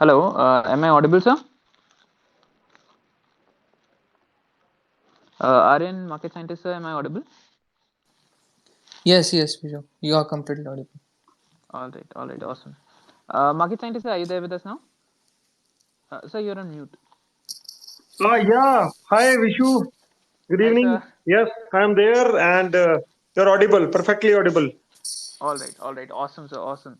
Hello, am I audible, sir? Aryan, market scientist, sir, am I audible? Yes, Vijay, you are completely audible. All right, awesome. Market scientist, sir, are you there with us now? Sir, you're on mute. Yeah. Hi, Vishu. Good Hi, evening. sir. Yes, I'm there and you're audible, perfectly audible. All right, awesome, sir, awesome.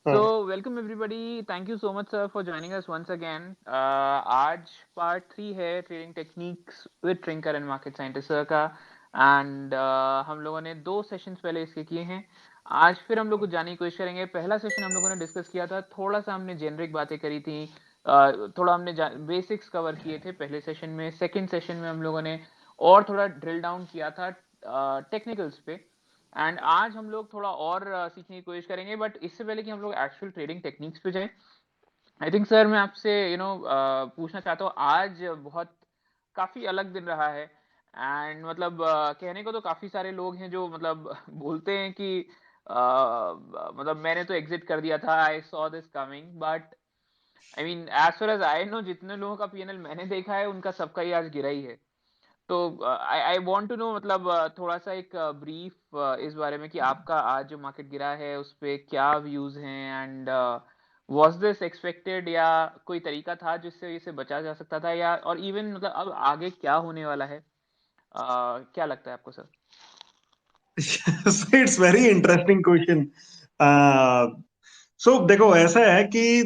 हाँ, So, welcome everybody. Thank you so much, sir, for joining us once again. आज part 3 है trading techniques with Trinker and market scientist sir का and हम लोगों ने 2 sessions पहले इसके किए हैं. आज फिर हम लोग कुछ जानने की कोशिश करेंगे. पहला सेशन हम लोगों ने डिस्कस किया था, थोड़ा सा हमने जेनरिक बातें करी थी, थोड़ा हमने बेसिक्स कवर किए थे पहले सेशन में. सेकंड सेशन में हम लोगों ने और थोड़ा ड्रिल डाउन किया था टेक्निकल्स पे. एंड आज हम लोग थोड़ा और सीखने की कोशिश करेंगे, बट इससे पहले कि हम लोग एक्चुअल ट्रेडिंग टेक्निक्स पे जाएं, आई थिंक सर मैं आपसे पूछना चाहता हूँ. आज बहुत काफी अलग दिन रहा है एंड मतलब कहने को तो काफी सारे लोग हैं जो मतलब बोलते हैं कि मतलब मैंने तो एग्जिट कर दिया था, I saw this coming, but I mean as far as I know जितने लोगों का पीएनएल मैंने देखा है उनका सबका ही आज गिरा ही है. तो आई आई वांट टू नो मतलब थोड़ा सा एक ब्रीफ इस बारे में कि आपका आज जो मार्केट गिरा है उस पे क्या व्यूज हैं एंड वाज दिस एक्सपेक्टेड या कोई तरीका था जिससे इसे बचा जा सकता था, या और इवन मतलब अब आगे क्या होने वाला है, क्या लगता है आपको sir? so it's very interesting question. So देखो ऐसा है कि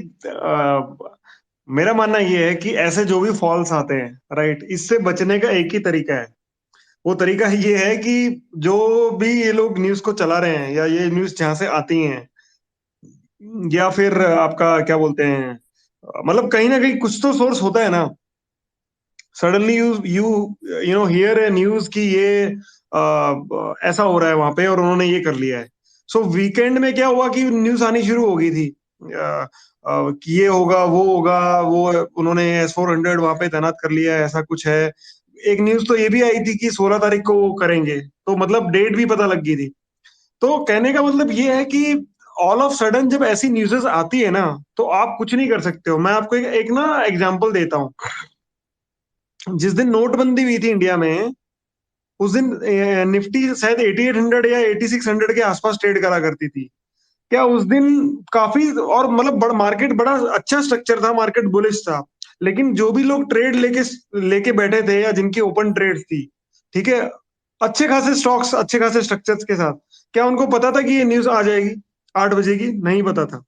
मेरा मानना ये है कि ऐसे जो भी फॉल्स आते हैं, राइट, इससे बचने का एक ही तरीका है. वो तरीका ये है कि जो भी ये लोग न्यूज को चला रहे हैं या ये न्यूज जहां से आती हैं या फिर आपका क्या बोलते हैं, मतलब कहीं ना कहीं कुछ तो सोर्स होता है ना. Suddenly you you you know here A news कि ये ऐसा हो रहा है वहां पे और उन्होंने ये कर लिया है. सो वीकेंड में क्या हुआ कि न्यूज आनी शुरू हो गई थी कि ये होगा वो होगा, वो उन्होंने S-400 वहां पे तैनात कर लिया है, ऐसा कुछ है. एक न्यूज तो ये भी आई थी कि 16 तारीख को वो करेंगे, तो मतलब डेट भी पता लग गई थी. तो कहने का मतलब ये है कि ऑल ऑफ सडन जब ऐसी न्यूज़ेस आती है ना, तो आप कुछ नहीं कर सकते हो. मैं आपको एक ना एग्जांपल देता हूँ. जिस दिन नोटबंदी हुई थी इंडिया में, उस दिन निफ्टी शायद 8800 या 8600 के आसपास ट्रेड करा करती थी. क्या उस दिन काफी और मतलब मार्केट बड़ा अच्छा स्ट्रक्चर था, मार्केट बुलिश था. लेकिन जो भी लोग ट्रेड लेके लेके बैठे थे या जिनकी ओपन ट्रेड थी, ठीक है, अच्छे खासे स्टॉक्स अच्छे खासे स्ट्रक्चर्स के साथ, क्या उनको पता था कि ये न्यूज आ जाएगी 8 बजे की? नहीं पता था.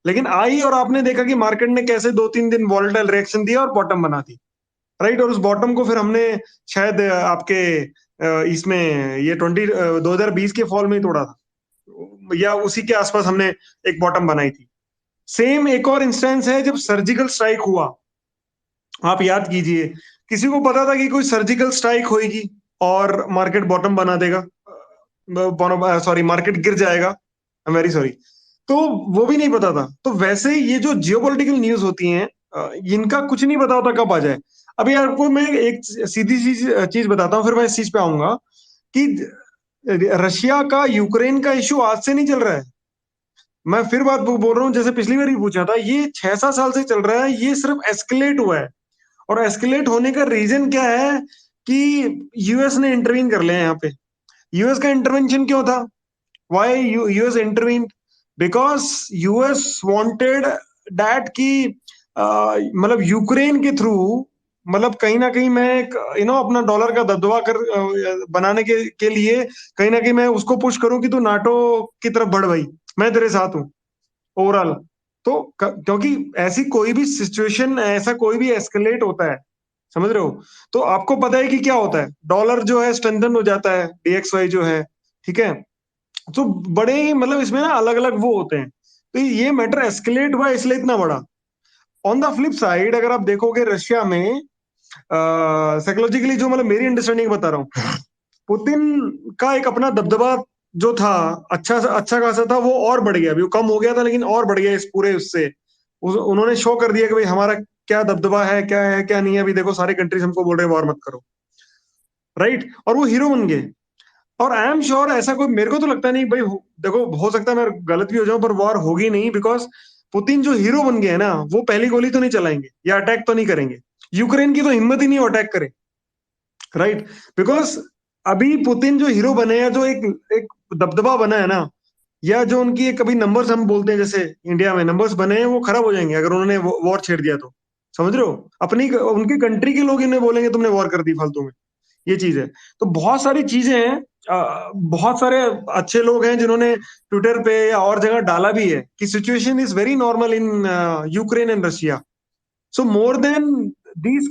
लेकिन आई और आपने देखा कि मार्केट ने कैसे 2-3 दिन वॉलेटाइल रिएक्शन दिया और बॉटम बना दी, राइट. और उस बॉटम को फिर हमने शायद आपके इसमें ये 2020 के फॉल में ही तोड़ा था या उसी के आसपास हमने एक बॉटम बनाई थी. सेम एक और इंस्टेंस है जब सर्जिकल स्ट्राइक हुआ. आप याद कीजिए, किसी को पता था कि कोई सर्जिकल स्ट्राइक होगी और मार्केट बॉटम बना देगा, सॉरी मार्केट गिर जाएगा, आई एम वेरी सॉरी. तो वो भी नहीं पता था. तो वैसे ही ये जो जियोपॉलिटिकल न्यूज होती हैं, इनका कुछ नहीं पता होता कब आ जाए. अभी आपको मैं एक सीधी सी चीज बताता हूँ, फिर मैं इस चीज पे आऊंगा कि रशिया का यूक्रेन का इशू आज से नहीं चल रहा है. मैं फिर बात बोल रहा हूँ, जैसे पिछली बार भी पूछा था, ये 6-7 साल से चल रहा है. ये सिर्फ एस्केलेट हुआ है. और एस्केलेट होने का रीजन क्या है कि यूएस ने इंटरवीन कर लिया यहाँ पे. यूएस का इंटरवेंशन क्यों था? Why US intervene? Because US wanted that कि मतलब यूक्रेन के थ्रू, मतलब कहीं ना कहीं मैं अपना डॉलर का दबदबा कर बनाने के लिए कहीं ना कहीं मैं उसको पुश करूं कि तू नाटो की तरफ बढ़ भाई, मैं तेरे साथ हूं ओवरऑल. तो क्योंकि ऐसी कोई भी सिचुएशन, ऐसा कोई भी एस्केलेट होता है, समझ रहे हो, तो आपको पता है कि क्या होता है, डॉलर जो है स्ट्रेंथन हो जाता है, DXY जो है, ठीक है. तो बड़े ही मतलब इसमें ना अलग अलग वो होते हैं. तो ये मैटर एस्केलेट हुआ इसलिए इतना बड़ा. ऑन द फ्लिप साइड अगर आप देखोगे रशिया में, साइकोलॉजिकली जो मतलब मेरी अंडरस्टैंडिंग बता रहा हूँ, पुतिन का एक अपना दबदबा जो था, अच्छा खासा था, वो और बढ़ गया. अभी वो कम हो गया था लेकिन और बढ़ गया इस पूरे उससे. उन्होंने शो कर दिया कि भाई हमारा क्या दबदबा है क्या नहीं है. अभी देखो सारे कंट्रीज हमको बोल रहे हैं वॉर मत करो, राइट, और वो हीरो बन गए. और आई एम श्योर ऐसा कोई, मेरे को तो लगता नहीं भाई देखो हो सकता है मैं गलत भी हो जाऊं, पर वॉर होगी नहीं. बिकॉज पुतिन जो हीरो बन गए हैं ना, वो पहली गोली तो नहीं चलाएंगे या अटैक तो नहीं करेंगे। यूक्रेन की तो हिम्मत ही नहीं अटैक करे, राइट? बिकॉज अभी पुतिन जो हीरो बने हैं, जो एक एक दबदबा बना है ना, या जो उनकी एक, कभी नंबर्स हम बोलते हैं जैसे इंडिया में नंबर्स बने हैं, वो खराब हो जाएंगे अगर उन्होंने वॉर छेड़ दिया तो। समझ रहे हो? अपनी उनकी कंट्री के लोग इन्हें बोलेंगे तुमने वॉर कर दी फालतू में। ये चीज है। तो बहुत सारी चीजें हैं। बहुत सारे अच्छे लोग हैं जिन्होंने ट्विटर पे या और जगह डाला भी है कि situation is very normal in Ukraine and Russia. So more than these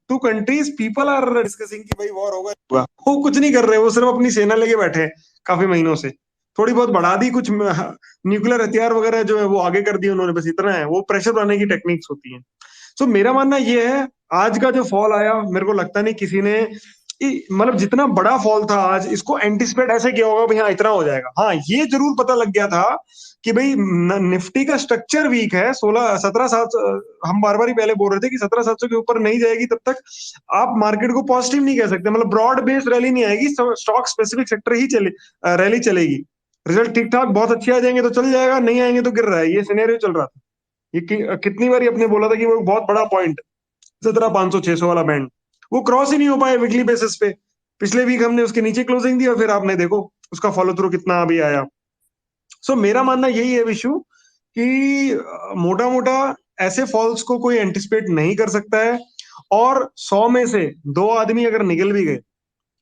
two countries people are discussing कि भाई वॉर होगा। वो कुछ नहीं कर रहे, वो सिर्फ अपनी सेना लेके बैठे हैं काफी महीनों से। थोड़ी बहुत बढ़ा दी, कुछ न्यूक्लियर हथियार वगैरह जो है वो आगे कर दिए उन्होंने, बस इतना है। वो प्रेशर बनाने की टेक्निक्स होती हैं। सो मेरा मानना ये है, आज का जो फॉल आया, मेरे को लगता नहीं किसी ने मतलब जितना बड़ा फॉल था आज, इसको एंटिसिपेट ऐसे किया होगा भाई हाँ इतना हो जाएगा। हाँ, ये जरूर पता लग गया था कि भाई निफ्टी का स्ट्रक्चर वीक है। 16-17 7, हम बार बार ही पहले बोल रहे थे कि 17,700 के ऊपर नहीं जाएगी तब तक आप मार्केट को पॉजिटिव नहीं कह सकते। मतलब ब्रॉड बेस्ड रैली नहीं आएगी, स्टॉक स्पेसिफिक सेक्टर ही रैली चलेगी। रिजल्ट ठीक ठाक बहुत अच्छे आ जाएंगे तो चल जाएगा, नहीं आएंगे तो गिर रहा है। ये सिनेरियो चल रहा था। ये कितनी बार अपने बोला था कि वो बहुत बड़ा पॉइंट 17,500-600 वाला बैंड, वो क्रॉस ही नहीं हो पाया वीकली बेसिस पे। पिछले वीक हमने उसके नीचे क्लोजिंग दी और फिर आपने देखो उसका फॉलो थ्रू कितना अभी आया। सो मेरा मानना यही है विशु कि मोटा मोटा ऐसे फॉल्स को कोई एंटिसिपेट नहीं कर सकता है। और 100 में से 2 आदमी अगर निकल भी गए,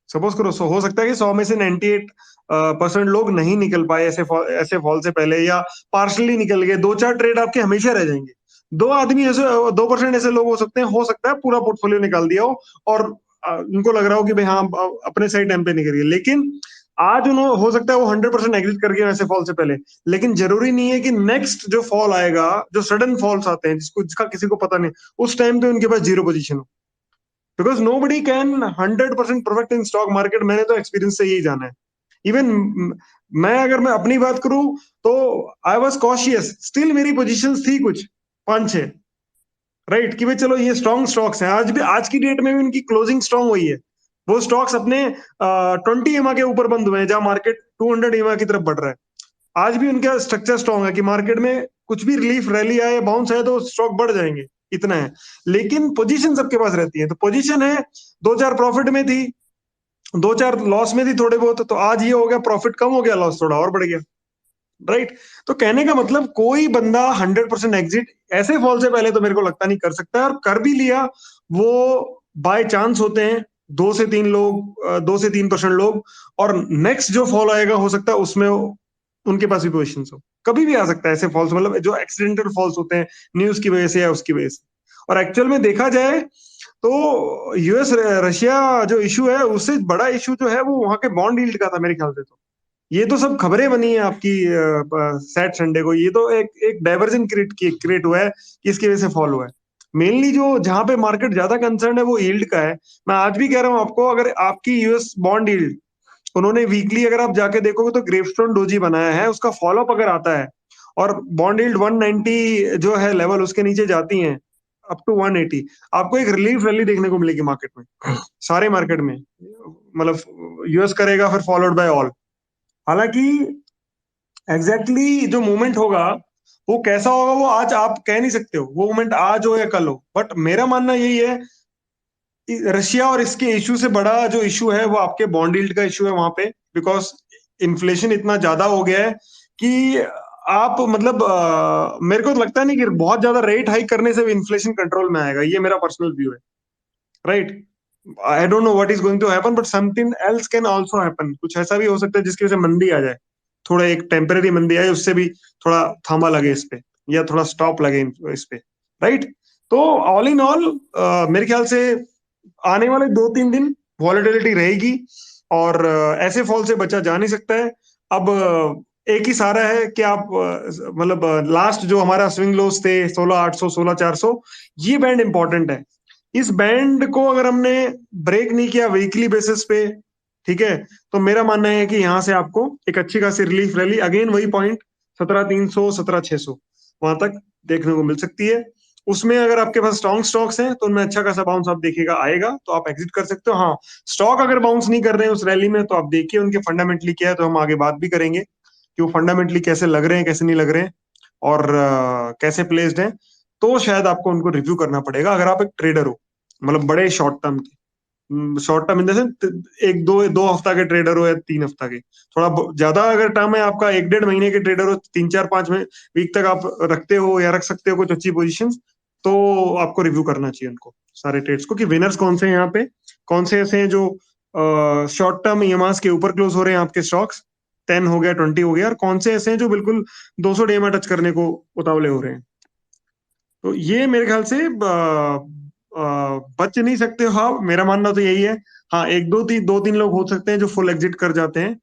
सपोज करो, हो सकता है कि 100 में से 98% लोग नहीं निकल पाए ऐसे फॉल से पहले, या पार्शली निकल गए, 2-4 ट्रेड आपके हमेशा रह जाएंगे। 2 आदमी ऐसे, 2% ऐसे लोग हो सकते हैं, हो सकता है पूरा पोर्टफोलियो निकाल दिया हो और उनको लग रहा हो कि भाई हाँ अपने सही टाइम पे निकल गए। लेकिन आज उन्होंने, हो सकता है वो 100% एग्जिट कर गए ऐसे फॉल से पहले, लेकिन जरूरी नहीं है कि नेक्स्ट जो फॉल आएगा, जो सडन फॉल्स आते हैं जिसका किसी को पता नहीं, उस टाइम पे उनके पास जीरो पोजीशन हो। Because nobody can 100% perfect in stock market. मैंने तो एक्सपीरियंस से यही जाना है। इवन मैं अगर मैं अपनी बात करूं तो आई वॉज कॉशियस, स्टिल मेरी पोजीशंस थी कुछ 5-6, राइट, कि भाई चलो ये स्ट्रॉन्ग स्टॉक्स हैं। आज भी, आज की डेट में भी उनकी क्लोजिंग स्ट्रॉन्ग हुई है। वो स्टॉक्स अपने 20 EMA के ऊपर बंद हुए हैं, जहां मार्केट 200 EMA की तरफ बढ़ रहा है। आज भी उनका स्ट्रक्चर स्ट्रॉन्ग है कि मार्केट में कुछ भी रिलीफ रैली आए, बाउंस आए, तो स्टॉक बढ़ जाएंगे, इतना है। लेकिन पोजीशन सबके पास रहती है। तो पोजीशन है, 2-4 प्रॉफिट में थी, 2-4 लॉस में थी थोड़े बहुत, तो आज ये हो गया प्रॉफिट कम हो गया, लॉस थोड़ा और बढ़ गया, राइट। तो कहने का मतलब कोई बंदा 100% एग्जिट ऐसे फॉल से पहले तो मेरे को लगता नहीं कर सकता है। और कर भी लिया वो बाय चांस होते हैं, 2 से 3 लोग। और नेक्स्ट जो फॉल आएगा हो सकता है उसमें उनके पास भी पोजिशन हो। कभी भी आ सकता है ऐसे फॉल्स, मतलब जो एक्सीडेंटल फॉल्स होते हैं न्यूज की वजह से या उसकी वजह से। और एक्चुअल में देखा जाए तो यूएस रशिया जो इशू है, उससे बड़ा इशू जो है वो वहां के बॉन्ड यील्ड का था मेरे ख्याल से। तो ये तो सब खबरें बनी है आपकी सैट संडे को। ये तो एक एक डाइवर्जन क्रिएट हुआ है कि इसकी वजह से फॉल हुआ है। मेनली जो जहां पे मार्केट ज्यादा कंसर्न है वो यील्ड का है। मैं आज भी कह रहा हूं आपको, अगर आपकी यूएस बॉन्ड यील्ड, उन्होंने वीकली अगर आप जाके देखोगे तो ग्रेवस्टोन डोजी बनाया है, उसका फॉलोअप अगर आता है और बॉन्ड यील्ड 190 जो है लेवल, उसके नीचे जाती हैं अप टू 180, आपको एक रिलीफ रैली देखने को मिलेगी मार्केट में, सारे मार्केट में। मतलब यूएस करेगा फिर फॉलोड बाय ऑल। हालांकि एग्जैक्टली जो मूवमेंट होगा वो कैसा होगा वो आज आप कह नहीं सकते हो, वो मूवमेंट आज हो या कल हो। बट मेरा मानना यही है, रशिया और इसके इशू से बड़ा जो इशू है वो आपके बॉन्ड यील्ड का इशू है वहां पे। बिकॉज इन्फ्लेशन इतना ज्यादा हो गया है कि आप मतलब मेरे को तो लगता नहीं कि बहुत ज्यादा रेट हाइक करने से भी इन्फ्लेशन कंट्रोल में आएगा। ये मेरा पर्सनल व्यू है, right. I don't know what is going to happen, but something else can also happen. कुछ ऐसा भी हो सकता है जिसकी वजह से मंदी आ जाए, थोड़ा एक टेम्परेरी मंदी आए, उससे भी थोड़ा थामा लगे इस पे, या थोड़ा स्टॉप लगे इस पे, राइट। तो ऑल इन ऑल मेरे ख्याल से आने वाले 2-3 दिन वॉलेटिलिटी रहेगी और ऐसे फॉल से बचा जा नहीं सकता है। अब एक ही सहारा है कि आप मतलब लास्ट जो हमारा स्विंग लोस थे 16,800 16,400, ये बैंड इंपॉर्टेंट है। इस बैंड को अगर हमने ब्रेक नहीं किया वीकली बेसिस पे, ठीक है, तो मेरा मानना है कि यहाँ से आपको एक अच्छी खासी रिलीफ रैली, अगेन वही पॉइंट 17,300 17,600 वहां तक देखने को मिल सकती है। उसमें अगर आपके पास स्ट्रॉन्ग स्टॉक्स हैं तो उनमें अच्छा खासा बाउंस आप देखिएगा आएगा, तो आप एग्जिट कर सकते हो। हाँ, स्टॉक अगर बाउंस नहीं कर रहे हैं उस रैली में तो आप देखिए उनके फंडामेंटली क्या है, तो हम आगे बात भी करेंगे कि वो फंडामेंटली कैसे लग रहे हैं कैसे नहीं लग रहे हैं। और कैसे प्लेस्ड हैं, तो शायद आपको उनको रिव्यू करना पड़ेगा अगर आप एक ट्रेडर हो, मतलब बड़े शॉर्ट टर्म के। Short term in the sense एक दो दो हफ्ता के ट्रेडर हो या 3 हफ्ता के। थोड़ा ज्यादा अगर टर्म है आपका, 1-1.5 महीने के ट्रेडर हो, 3-4-5 वीक तक आप रखते हो या रख सकते हो कुछ अच्छी पोजीशंस, तो आपको रिव्यू करना चाहिए उनको, सारे ट्रेड्स को, कि विनर्स कौन से हैं यहाँ पे, कौन से ऐसे हैं जो शॉर्ट टर्म ईएमआर के ऊपर क्लोज हो रहे हैं आपके स्टॉक्स, 10 हो गया, 20 हो गया, और कौन से ऐसे हैं जो बिल्कुल 200 डीएमआर टच करने को उतावले हो रहे हैं। तो ये मेरे ख्याल से बच नहीं सकते हो। हाँ, मेरा मानना तो यही है। हाँ, एक दो तीन लोग हो सकते हैं जो फुल एग्जिट कर जाते हैं,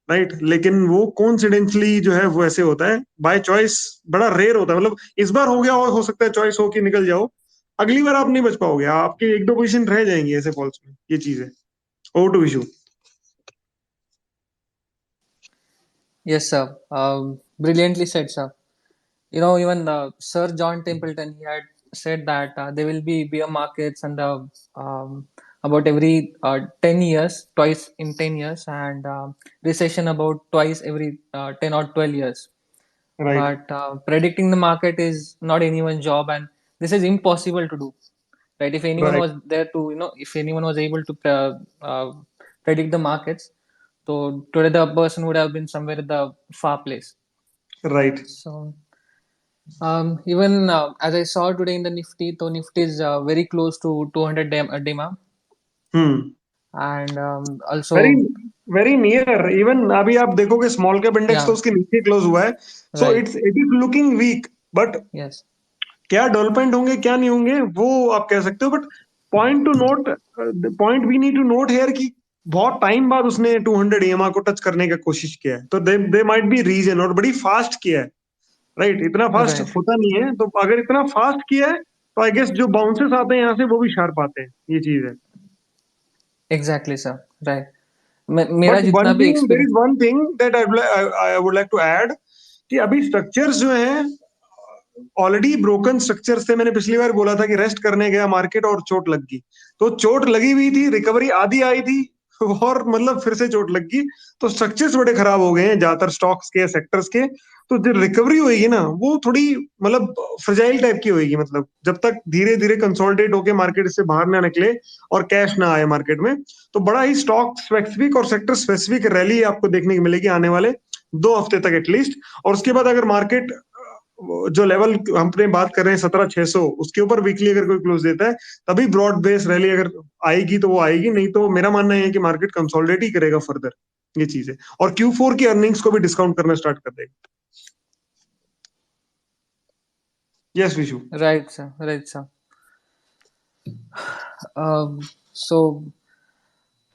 राइट, लेकिन वो कोइंसिडेंटली जो है वो ऐसे होता है, बाय चॉइस बड़ा रेयर होता है। मतलब इस बार हो गया, और हो सकता है चॉइस हो कि निकल जाओ, अगली बार आप नहीं बच पाओगे, आपके एक दो पोजीशन रह जाएंगी ऐसे फॉल्स में। ये चीज है। Over to Vishu. Yes, sir. Brilliantly said, sir. You know, even Sir John Templeton, he had said that there will be bear markets and about every 10 years, twice in 10 years, and recession about twice every 10 or 12 years. Right, But predicting the market is not anyone's job, and this is impossible to do. Right? If anyone right, was there to, if anyone was able to predict the markets, so today the person would have been somewhere at the far place. Right. So even as I saw today in the Nifty, so Nifty is very close to 200 DEMA, hmm. and very also very near. Even अभी आप देखोगे small cap index तो yeah, उसके नीचे क्लोज हुआ है। So right, it is looking weak, but yes, क्या डेवलपमेंट होंगे क्या नहीं होंगे वो आप कह सकते हो। But point to note, point we need to note here कि बहुत टाइम बाद उसने 200 ईएमआर को टच करने का कोशिश किया है, तो दे माइट बी रीजन, और बड़ी फास्ट किया है, राइट। इतना फास्ट right, होता नहीं है, तो अगर इतना फास्ट किया है तो आई गेस जो बाउंसेस आते हैं यहाँ से वो भी शार्प आते हैं। ये चीज है। exactly, sir, right. मेरा बट जितना वन भी thing, their experience, is one thing that I would like to add, कि अभी स्ट्रक्चर्स जो हैं ऑलरेडी ब्रोकन स्ट्रक्चर थे। मैंने पिछली बार बोला था कि रेस्ट करने गया मार्केट और चोट लग गई, तो चोट लगी हुई थी, रिकवरी आधी आई थी और मतलब फिर से चोट लग गई। तो स्ट्रक्चर्स बड़े खराब हो गए हैं ज्यादातर स्टॉक्स के, सेक्टर्स के। तो जो रिकवरी होगी ना वो थोड़ी मतलब फ्रजाइल टाइप की होगी, मतलब जब तक धीरे धीरे कंसोलिडेट होके मार्केट इससे बाहर ना निकले और कैश ना आए मार्केट में, तो बड़ा ही स्टॉक स्पेसिफिक और सेक्टर स्पेसिफिक रैली आपको देखने को मिलेगी आने वाले 2 हफ्ते तक एटलीस्ट। और उसके बाद अगर मार्केट जो लेवल हमने बात कर रहे हैं 17,600, उसके ऊपर वीकली अगर कोई क्लोज देता है, तभी ब्रॉड बेस रैली अगर आएगी तो वो आएगी, नहीं तो मेरा मानना है कि मार्केट कंसोलिडेट ही करेगा फर्दर। ये चीज है। और Q4 की अर्निंग्स को भी डिस्काउंट करना स्टार्ट कर देगा। Yes Vishu. right, sir, right, sir. So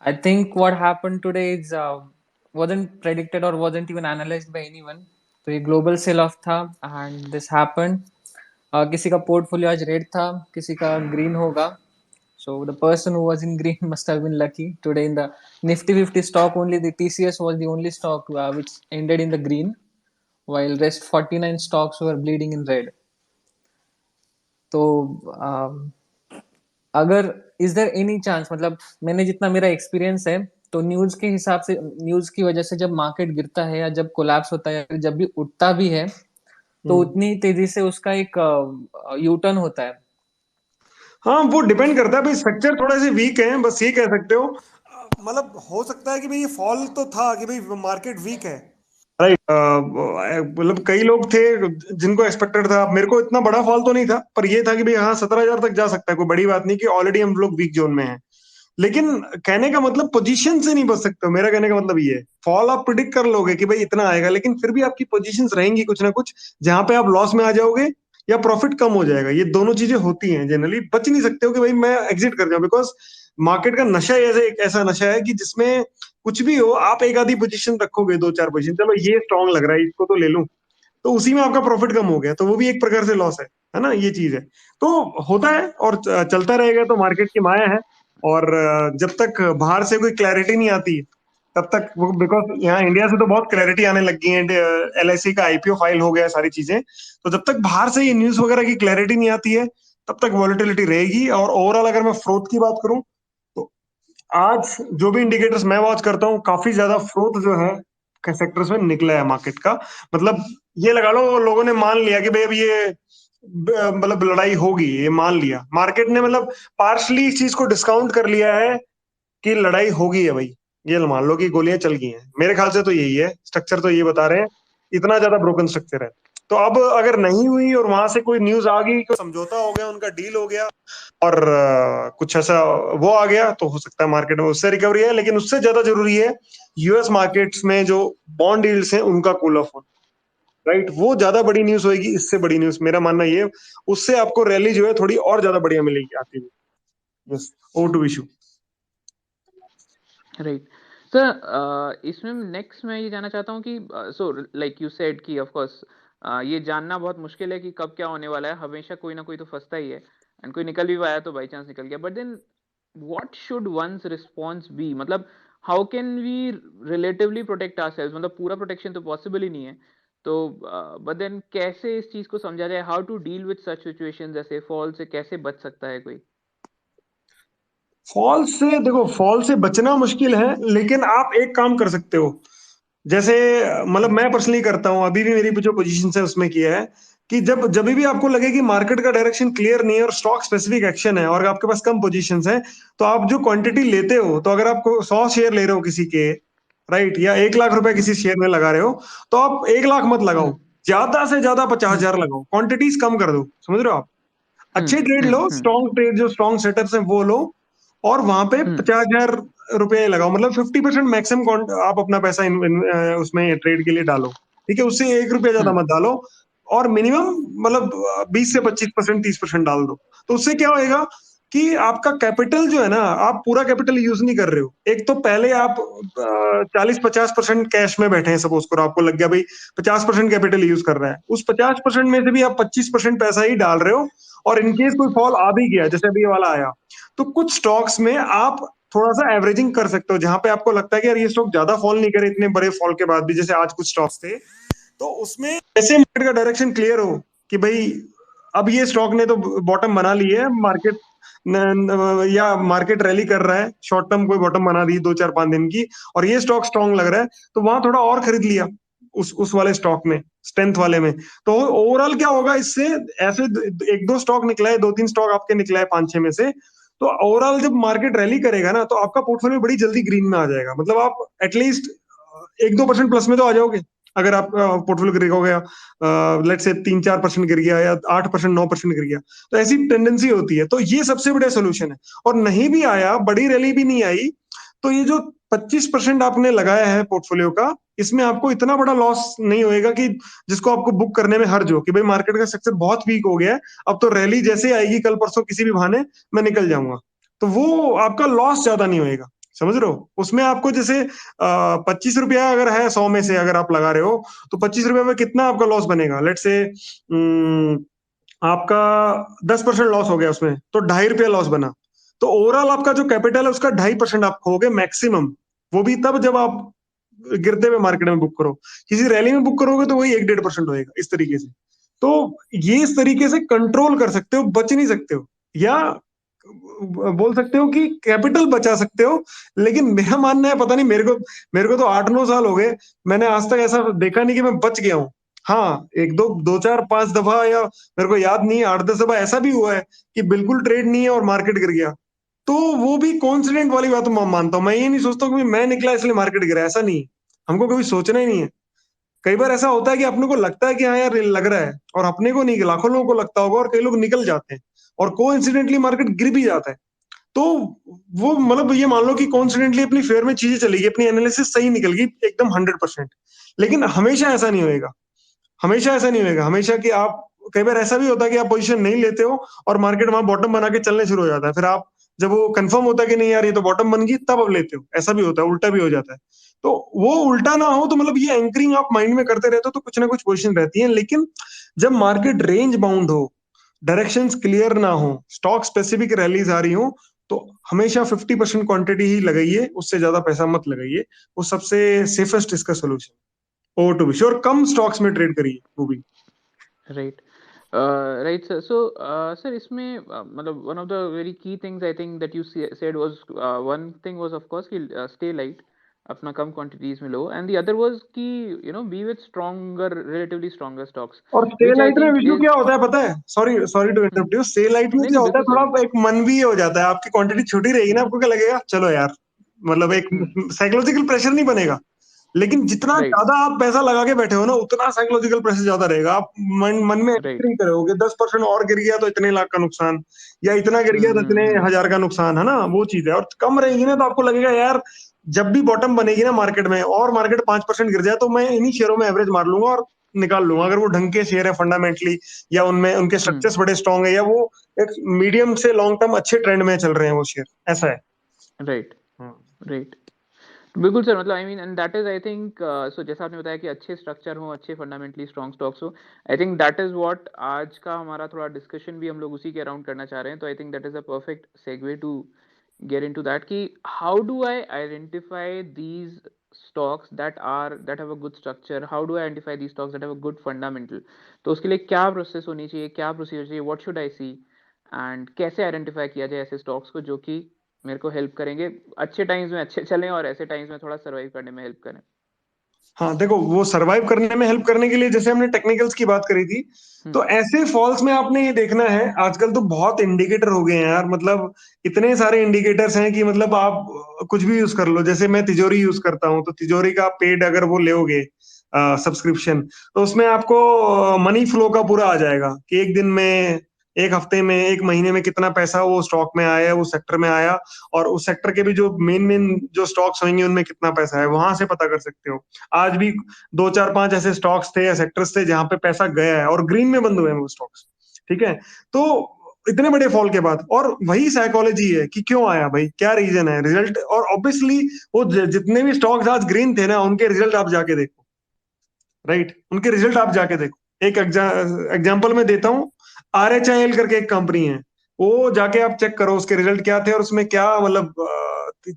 I think what happened today is wasn't predicted or wasn't even analyzed by anyone. तो ये ग्लोबल सेल ऑफ था एंड दिस हैपेंड। किसी का पोर्टफोलियो आज रेड था, किसी का ग्रीन होगा। So the person who was in green must have been lucky today. In the Nifty 50 stock, only the TCS was the only stock which ended in the green, while rest 49 stocks were bleeding in red. तो अगर is there any chance, मतलब मैंने जितना मेरा experience है, तो news के हिसाब से, न्यूज की वजह से जब मार्केट गिरता है या जब कोलैप्स होता है या जब भी उठता भी है, तो उतनी ही तेजी से उसका एक यू टर्न होता है। हाँ, वो डिपेंड करता है भाई, स्ट्रक्चर थोड़े से वीक है, बस ये कह सकते हो। मतलब हो सकता है कि भाई ये फॉल तो था कि भाई मार्केट वीक है, राइट। मतलब कई लोग थे जिनको एक्सपेक्टेड था। मेरे को इतना बड़ा फॉल तो नहीं था, पर ये था कि भाई हाँ 17,000 तक जा सकता है, कोई बड़ी बात नहीं कि ऑलरेडी हम लोग वीक जोन में हैं। लेकिन कहने का मतलब पोजीशन से नहीं बच सकते हो, मेरा कहने का मतलब ये है। फॉल आप प्रिडिक्ट कर लोगे कि भाई इतना आएगा, लेकिन फिर भी आपकी पोजीशंस रहेंगी कुछ ना कुछ, जहां पे आप लॉस में आ जाओगे या प्रॉफिट कम हो जाएगा। ये दोनों चीजें होती हैं जनरली। बच नहीं सकते हो कि भाई मैं एग्जिट कर जाऊं, बिकॉज मार्केट का नशा ही ऐसे एक ऐसा नशा है कि जिसमें कुछ भी हो, आप एक आधी पोजीशन रखोगे, 2-4 पोजीशन, चलो ये स्ट्रांग लग रहा है इसको तो ले लूं, तो उसी में आपका प्रॉफिट कम हो गया, तो वो भी एक प्रकार से लॉस है ना। ये चीज है। तो होता है और चलता रहेगा, तो मार्केट की माया है। और जब तक बाहर से कोई क्लैरिटी नहीं आती तब तक वो, बिकॉज यहाँ इंडिया से तो बहुत क्लैरिटी आने लग गई है, LIC का IPO फाइल हो गया, सारी चीजें। तो जब तक बाहर से ये न्यूज वगैरह की क्लैरिटी नहीं आती है, तब तक वॉलिटिलिटी रहेगी। और ओवरऑल अगर मैं फ्रोथ की बात करूं, तो आज जो भी इंडिकेटर्स मैं वॉच करता हूँ, काफी ज्यादा फ्रोथ जो है सेक्टर्स में निकला है मार्केट का। मतलब ये लगा लो लोगों ने मान लिया कि भाई अब ये मतलब लड़ाई होगी, ये मान लिया मार्केट ने, मतलब पार्शली इस चीज को डिस्काउंट कर लिया है कि लड़ाई होगी है भाई। ये मान लो कि गोलियां चल गई हैं, मेरे ख्याल से तो यही है, स्ट्रक्चर तो ये बता रहे हैं, इतना ज्यादा ब्रोकन स्ट्रक्चर है। तो अब अगर नहीं हुई और वहां से कोई न्यूज आ गई, कोई समझौता हो गया, उनका डील हो गया और कुछ ऐसा वो आ गया, तो हो सकता है मार्केट में उससे रिकवरी है। लेकिन उससे ज्यादा जरूरी है यूएस मार्केट्स में जो बॉन्ड यील्ड्स हैं उनका कूल ऑफ होना, राइट। वो ज्यादा बड़ी न्यूज होगी, इससे बड़ी न्यूज मेरा मानना ये है, उससे आपको रैली जो है थोड़ी और ज्यादा बढ़िया मिलेगी आती हुई। Yes, over to Vishu. Right sir, इसमें नेक्स्ट मैं ये जानना चाहता हूँ कि सो लाइक यू सेड कि ऑफ कोर्स ये जानना बहुत मुश्किल है कि कब क्या होने वाला है, हमेशा कोई ना कोई तो फंसता ही है, एंड कोई निकल भी पाया तो बाई चांस निकल गया, but then what should one's response be, मतलब how can we relatively protect ourselves, मतलब पूरा प्रोटेक्शन तो पॉसिबल ही नहीं है, तो बट देन कैसे इस चीज को समझा जाए, how to deal with such situation, जैसे फॉल से कैसे बच सकता है कोई? फॉल से देखो, फॉल से बचना मुश्किल है, लेकिन आप एक काम कर सकते हो। जैसे मतलब मैं पर्सनली करता हूँ, अभी भी मेरी जो पोजीशन है उसमें किया है कि जब भी आपको लगे कि मार्केट का डायरेक्शन क्लियर नहीं है और स्टॉक स्पेसिफिक एक्शन है और आपके पास कम पोजीशंस है, तो आप जो क्वांटिटी लेते हो, तो अगर आप 100 शेयर ले रहे हो किसी के, राइट, या 1 लाख रुपए किसी शेयर में लगा रहे हो, तो आप 1 लाख मत लगाओ, ज्यादा से ज्यादा 50,000 लगाओ, क्वांटिटीज कम कर दो, समझ रहे हो आप। अच्छे ट्रेड लो, स्ट्रॉन्ग ट्रेड जो स्ट्रॉन्ग सेटअप्स हैं वो लो, और वहां पे 50,000 रुपए लगाओ, मतलब 50% मैक्सिमम आप अपना पैसा उसमें ट्रेड के लिए डालो, ठीक है। उससे 1 रुपया ज्यादा मत डालो, और मिनिमम मतलब 20 से 25%, 30% डाल दो। तो उससे क्या होएगा कि आपका कैपिटल जो है ना, आप पूरा कैपिटल यूज नहीं कर रहे हो। एक तो पहले आप 40-50% कैश में बैठे हैं, सपोज करो आपको लग गया भाई 50% कैपिटल यूज कर रहा है, उस 50% में से भी आप 25% पैसा ही डाल रहे हो, और इनकेस कोई फॉल आ भी गया, जैसे अभी ये वाला आया, तो कुछ स्टॉक्स में आप थोड़ा सा एवरेजिंग कर सकते हो, जहां पे आपको लगता है कि यार ये स्टॉक ज्यादा फॉल नहीं करे इतने बड़े फॉल के बाद भी, जैसे आज कुछ स्टॉक्स थे, तो उसमें ऐसे मार्केट का डायरेक्शन क्लियर हो कि भाई अब ये स्टॉक ने तो बॉटम बना ली है, मार्केट या मार्केट रैली कर रहा है, शॉर्ट टर्म कोई बॉटम बना दी 2-4-5 दिन की, और ये स्टॉक स्ट्रांग लग रहा है, तो वहां थोड़ा और खरीद लिया उस वाले स्टॉक में, स्ट्रेंथ वाले में। तो ओवरऑल क्या होगा इससे, ऐसे 1-2 स्टॉक निकला है, 2-3 स्टॉक आपके निकला है 5-6 में से, तो ओवरऑल जब मार्केट रैली करेगा ना, तो आपका पोर्टफोलियो बड़ी जल्दी ग्रीन में आ जाएगा, मतलब आप एटलीस्ट 1-2% प्लस में तो आ जाओगे। अगर आप पोर्टफोलियो गिर गया, लेट से 3-4% गिर गया, या 8%, 9% गिर गया, तो ऐसी टेंडेंसी होती है। तो ये सबसे बड़ा सोल्यूशन है। और नहीं भी आया, बड़ी रैली भी नहीं आई, तो ये जो 25% आपने लगाया है पोर्टफोलियो का, इसमें आपको इतना बड़ा लॉस नहीं होएगा कि जिसको आपको बुक करने में हर्ज हो कि भाई मार्केट का स्ट्रक्चर बहुत वीक हो गया है, अब तो रैली जैसे आएगी कल परसों किसी भी बहाने मैं निकल जाऊंगा। तो वो आपका लॉस ज्यादा नहीं होएगा, समझ रहे हो। उसमें आपको जैसे 25 रुपया अगर है 100 में से अगर आप लगा रहे हो, तो 25 रुपये में कितना आपका लॉस बनेगा, लेट से आपका 10% लॉस हो गया उसमें, तो 2.5 रुपया लॉस बना। तो ओवरऑल आपका जो कैपिटल है उसका 2.5% आप खोगे मैक्सिमम, वो भी तब जब आप गिरते हुए मार्केट में बुक करो। किसी रैली में बुक करोगे तो वही 1-1.5% होएगा इस तरीके से। तो ये इस तरीके से कंट्रोल कर सकते हो, बच नहीं सकते हो, या बोल सकते हो कि कैपिटल बचा सकते हो। लेकिन मेरा मानना है, पता नहीं, मेरे को तो 8-9 साल हो गए, मैंने आज तक ऐसा देखा नहीं कि मैं बच गया हूँ। हाँ, एक दो 2-4-5 दफा, या मेरे को याद नहीं, 8-10 दफा ऐसा भी हुआ है कि बिल्कुल ट्रेड नहीं है और मार्केट गिर गया। तो वो भी कॉन्फिडेंट वाली बात मैं मानता हूँ। मैं ये नहीं सोचता कि मैं निकला इसलिए मार्केट गिरा, ऐसा नहीं। हमको कभी सोचना ही नहीं है। कई बार ऐसा होता है कि अपने को लगता है कि हाँ यार लग रहा है, और अपने को नहीं, लाखों लोगों को लगता होगा, और कई लोग निकल जाते हैं, और कोइंसिडेंटली मार्केट गिर भी जाता है। तो वो मतलब ये मान लो कि कॉन्फिडेंटली अपनी फेयर में चीजें चलेगी, अपनी एनालिसिस सही निकल गई एकदम 100%। लेकिन हमेशा ऐसा नहीं होएगा, हमेशा ऐसा नहीं होएगा, हमेशा कि आप, कई बार ऐसा भी होता है कि आप पोजीशन नहीं लेते हो और मार्केट वहां बॉटम बना के चलने शुरू हो जाता है, फिर आप जब वो कंफर्म होता है कि नहीं यार ये तो बॉटम बन गई, तब आप लेते हो। ऐसा भी होता है, उल्टा भी हो जाता है। तो वो उल्टा ना हो, तो मतलब ये एंकरिंग आप माइंड में करते रहते हो, तो कुछ ना कुछ पोजीशन रहती है। लेकिन जब मार्केट रेंज बाउंड हो, डायरेक्शंस क्लियर ना हो, स्टॉक स्पेसिफिक रैलीज आ रही हो, तो हमेशा 50% क्वांटिटी ही लगाइए, उससे ज्यादा पैसा मत लगाइए। वो सबसे सेफेस्ट इसका solution. Over to be sure, कम स्टॉक्स में ट्रेड करिए वो भी। Right right sir, so sir इसमें मतलब one of the very key things I think that you said was, one thing was of course कि स्टे लाइट, अपना कम क्वांटिटीज में लो, एंड द अदर वाज कि be with stronger, relatively stronger stocks, और stay which I light में think Vishu is. क्या होता है पता है, sorry sorry to interrupt you, stay light में नहीं क्या नहीं, होता है, बिल्कुल सही। थोड़ा एक मन भी ये हो जाता है, आपकी क्वांटिटी छोटी रहेगी ना, आपको क्या लगेगा, चलो यार, मतलब एक साइकोलॉजिकल प्रेशर नहीं बनेगा। लेकिन जितना राइट ज्यादा आप पैसा लगा के बैठे हो ना, उतना साइकोलॉजिकल प्रेशर ज्यादा रहेगा। आप मन में राइट। नहीं करोगे 10% और गिर गया तो इतने लाख का नुकसान, या इतना गिर गया तो इतने हजार का नुकसान, है ना, वो चीज है। और कम रहेगी ना तो आपको लगेगा यार, जब भी बॉटम बनेगी ना मार्केट में, और मार्केट 5% गिर जाए, तो मैं इन्हीं शेयरों में एवरेज मार लूंगा और निकाल लूंगा, अगर वो ढंग के शेयर है फंडामेंटली, या उनमें उनके स्ट्रक्चर्स बड़े स्ट्रांग है, या वो एक मीडियम से लॉन्ग टर्म अच्छे ट्रेंड में चल रहे हैं वो शेयर, ऐसा है। Right hmm. राइट। बिल्कुल सर, मतलब I mean, and that is I think, so जैसा आपने बताया कि अच्छे स्ट्रक्चर हो, अच्छे फंडामेंटली स्ट्रॉन्ग स्टॉक्स हो, आई थिंक दैट इज व्हाट आज का हमारा थोड़ा डिस्कशन भी हम लोग उसी के अराउंड करना चाह रहे हैं। तो I think that is a perfect segue to get into that, कि how do I identify these stocks that have a good structure, how do I identify these stocks that have a good fundamental। तो उसके लिए क्या process होनी चाहिए, क्या procedure चाहिए, what should I see, and कैसे आइडेंटिफाई किया जाए ऐसे स्टॉक्स को जो कि मेरे को हेल्प करेंगे, अच्छे टाइम्स में अच्छे चलें और ऐसे टाइम्स में थोड़ा सर्वाइव करने में हेल्प करें। हाँ देखो, वो सरवाइव करने में हेल्प करने के लिए, जैसे हमने टेक्निकल्स की बात करी थी, तो ऐसे फॉल्स में आपने ये देखना है, आजकल तो बहुत इंडिकेटर हो गए हैं यार, मतलब इतने सारे इंडिकेटर्स हैं कि मतलब आप कुछ भी यूज कर लो। जैसे मैं तिजोरी यूज करता हूँ, तो तिजोरी का पेड अगर वो लोगे सब्सक्रिप्शन, तो उसमें आपको मनी फ्लो का पूरा आ जाएगा कि एक दिन में, एक हफ्ते में, एक महीने में कितना पैसा वो स्टॉक में आया, उस सेक्टर में आया, और उस सेक्टर के भी जो मेन मेन जो स्टॉक्स होंगे उनमें कितना पैसा है, वहां से पता कर सकते हो। आज भी दो चार पांच ऐसे स्टॉक्स थे या सेक्टर्स थे जहां पे पैसा गया है और ग्रीन में बंद हुए हैं वो स्टॉक्स, ठीक है। तो इतने बड़े फॉल के बाद, और वही साइकोलॉजी है कि क्यों आया भाई, क्या रीजन है, रिजल्ट, और ऑब्वियसली वो जितने भी स्टॉक्स आज ग्रीन थे ना, उनके रिजल्ट आप जाके देखो, राइट, उनके रिजल्ट आप जाके देखो। एक एग्जाम्पल मैं देता हूँ, RHIL करके एक कंपनी है, वो जाके आप चेक करो उसके रिजल्ट क्या थे, और उसमें क्या मतलब